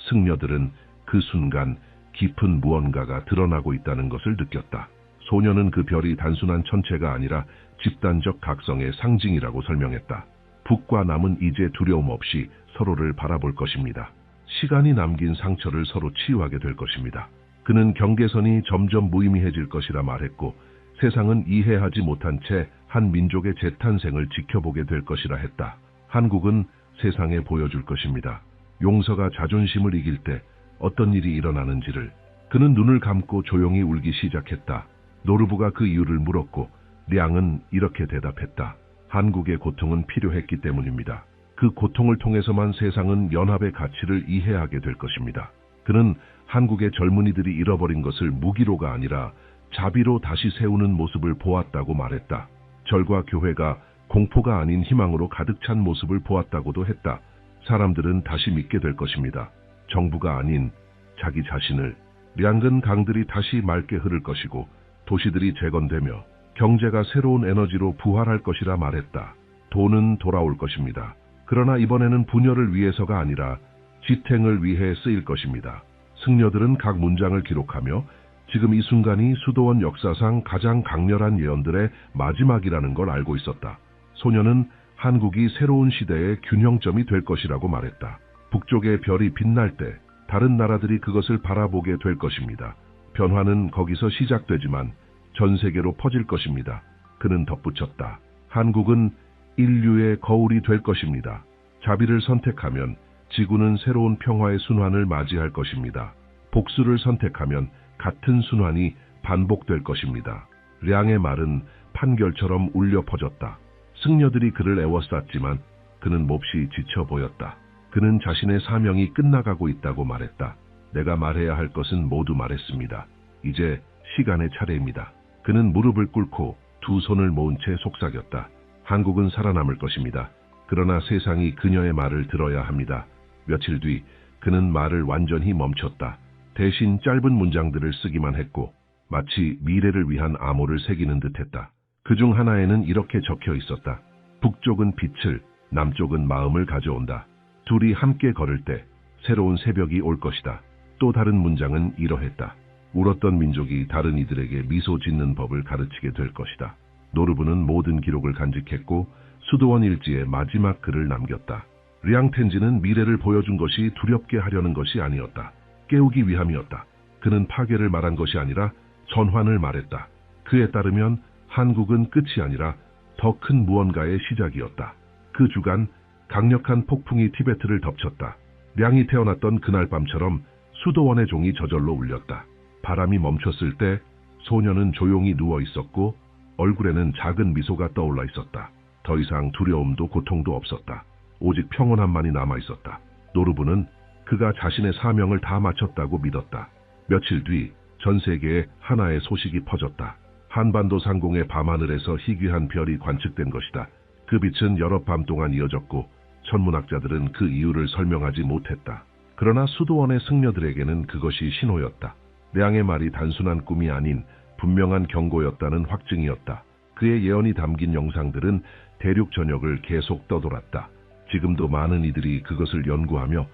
승려들은 그 순간 깊은 무언가가 드러나고 있다는 것을 느꼈다. 소녀는 그 별이 단순한 천체가 아니라 집단적 각성의 상징이라고 설명했다. 북과 남은 이제 두려움 없이 서로를 바라볼 것입니다. 시간이 남긴 상처를 서로 치유하게 될 것입니다. 그는 경계선이 점점 무의미해질 것이라 말했고 세상은 이해하지 못한 채 한 민족의 재탄생을 지켜보게 될 것이라 했다. 한국은 세상에 보여줄 것입니다. 용서가 자존심을 이길 때 어떤 일이 일어나는지를. 그는 눈을 감고 조용히 울기 시작했다. 노르부가 그 이유를 물었고 량은 이렇게 대답했다. 한국의 고통은 필요했기 때문입니다. 그 고통을 통해서만 세상은 연합의 가치를 이해하게 될 것입니다. 그는 한국의 젊은이들이 잃어버린 것을 무기로가 아니라 자비로 다시 세우는 모습을 보았다고 말했다. 절과 교회가 공포가 아닌 희망으로 가득 찬 모습을 보았다고도 했다. 사람들은 다시 믿게 될 것입니다. 정부가 아닌 자기 자신을. 량은 강들이 다시 맑게 흐를 것이고 도시들이 재건되며 경제가 새로운 에너지로 부활할 것이라 말했다. 돈은 돌아올 것입니다. 그러나 이번에는 분열을 위해서가 아니라 지탱을 위해 쓰일 것입니다. 승려들은 각 문장을 기록하며 지금 이 순간이 수도원 역사상 가장 강렬한 예언들의 마지막이라는 걸 알고 있었다. 소녀는 한국이 새로운 시대의 균형점이 될 것이라고 말했다. 북쪽의 별이 빛날 때 다른 나라들이 그것을 바라보게 될 것입니다. 변화는 거기서 시작되지만 전 세계로 퍼질 것입니다. 그는 덧붙였다. 한국은 인류의 거울이 될 것입니다. 자비를 선택하면 지구는 새로운 평화의 순환을 맞이할 것입니다. 복수를 선택하면 같은 순환이 반복될 것입니다. 량의 말은 판결처럼 울려 퍼졌다. 승려들이 그를 애워쌌지만 그는 몹시 지쳐 보였다. 그는 자신의 사명이 끝나가고 있다고 말했다. 내가 말해야 할 것은 모두 말했습니다. 이제 시간의 차례입니다. 그는 무릎을 꿇고 두 손을 모은 채 속삭였다. 한국은 살아남을 것입니다. 그러나 세상이 그녀의 말을 들어야 합니다. 며칠 뒤 그는 말을 완전히 멈췄다. 대신 짧은 문장들을 쓰기만 했고 마치 미래를 위한 암호를 새기는 듯했다. 그중 하나에는 이렇게 적혀 있었다. 북쪽은 빛을, 남쪽은 마음을 가져온다. 둘이 함께 걸을 때 새로운 새벽이 올 것이다. 또 다른 문장은 이러했다. 울었던 민족이 다른 이들에게 미소 짓는 법을 가르치게 될 것이다. 노르부는 모든 기록을 간직했고 수도원 일지에 마지막 글을 남겼다. 량텐지는 미래를 보여준 것이 두렵게 하려는 것이 아니었다. 깨우기 위함이었다. 그는 파괴를 말한 것이 아니라 전환을 말했다. 그에 따르면 한국은 끝이 아니라 더 큰 무언가의 시작이었다. 그 주간 강력한 폭풍이 티베트를 덮쳤다. 량이 태어났던 그날 밤처럼 수도원의 종이 저절로 울렸다. 바람이 멈췄을 때 소녀는 조용히 누워 있었고 얼굴에는 작은 미소가 떠올라 있었다. 더 이상 두려움도 고통도 없었다. 오직 평온함만이 남아 있었다. 노르부는 그가 자신의 사명을 다 마쳤다고 믿었다. 며칠 뒤 전 세계에 하나의 소식이 퍼졌다. 한반도 상공의 밤하늘에서 희귀한 별이 관측된 것이다. 그 빛은 여러 밤 동안 이어졌고 천문학자들은 그 이유를 설명하지 못했다. 그러나 수도원의 승려들에게는 그것이 신호였다. 량의 말이 단순한 꿈이 아닌 분명한 경고였다는 확증이었다. 그의 예언이 담긴 영상들은 대륙 전역을 계속 떠돌았다. 지금도 많은 이들이 그것을 연구하며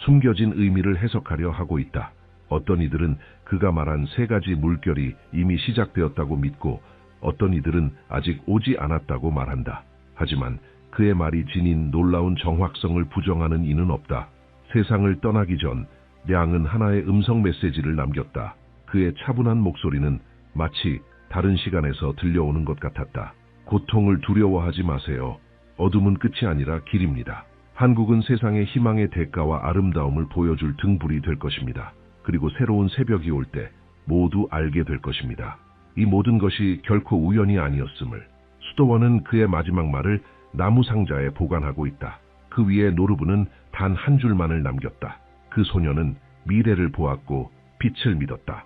숨겨진 의미를 해석하려 하고 있다. 어떤 이들은 그가 말한 3가지 물결이 이미 시작되었다고 믿고 어떤 이들은 아직 오지 않았다고 말한다. 하지만 그의 말이 지닌 놀라운 정확성을 부정하는 이는 없다. 세상을 떠나기 전 량은 하나의 음성 메시지를 남겼다. 그의 차분한 목소리는 마치 다른 시간에서 들려오는 것 같았다. 고통을 두려워하지 마세요. 어둠은 끝이 아니라 길입니다. 한국은 세상의 희망의 대가와 아름다움을 보여줄 등불이 될 것입니다. 그리고 새로운 새벽이 올 때 모두 알게 될 것입니다. 이 모든 것이 결코 우연이 아니었음을. 수도원은 그의 마지막 말을 나무 상자에 보관하고 있다. 그 위에 노르부는 단 한 줄만을 남겼다. 그 소녀는 미래를 보았고 빛을 믿었다.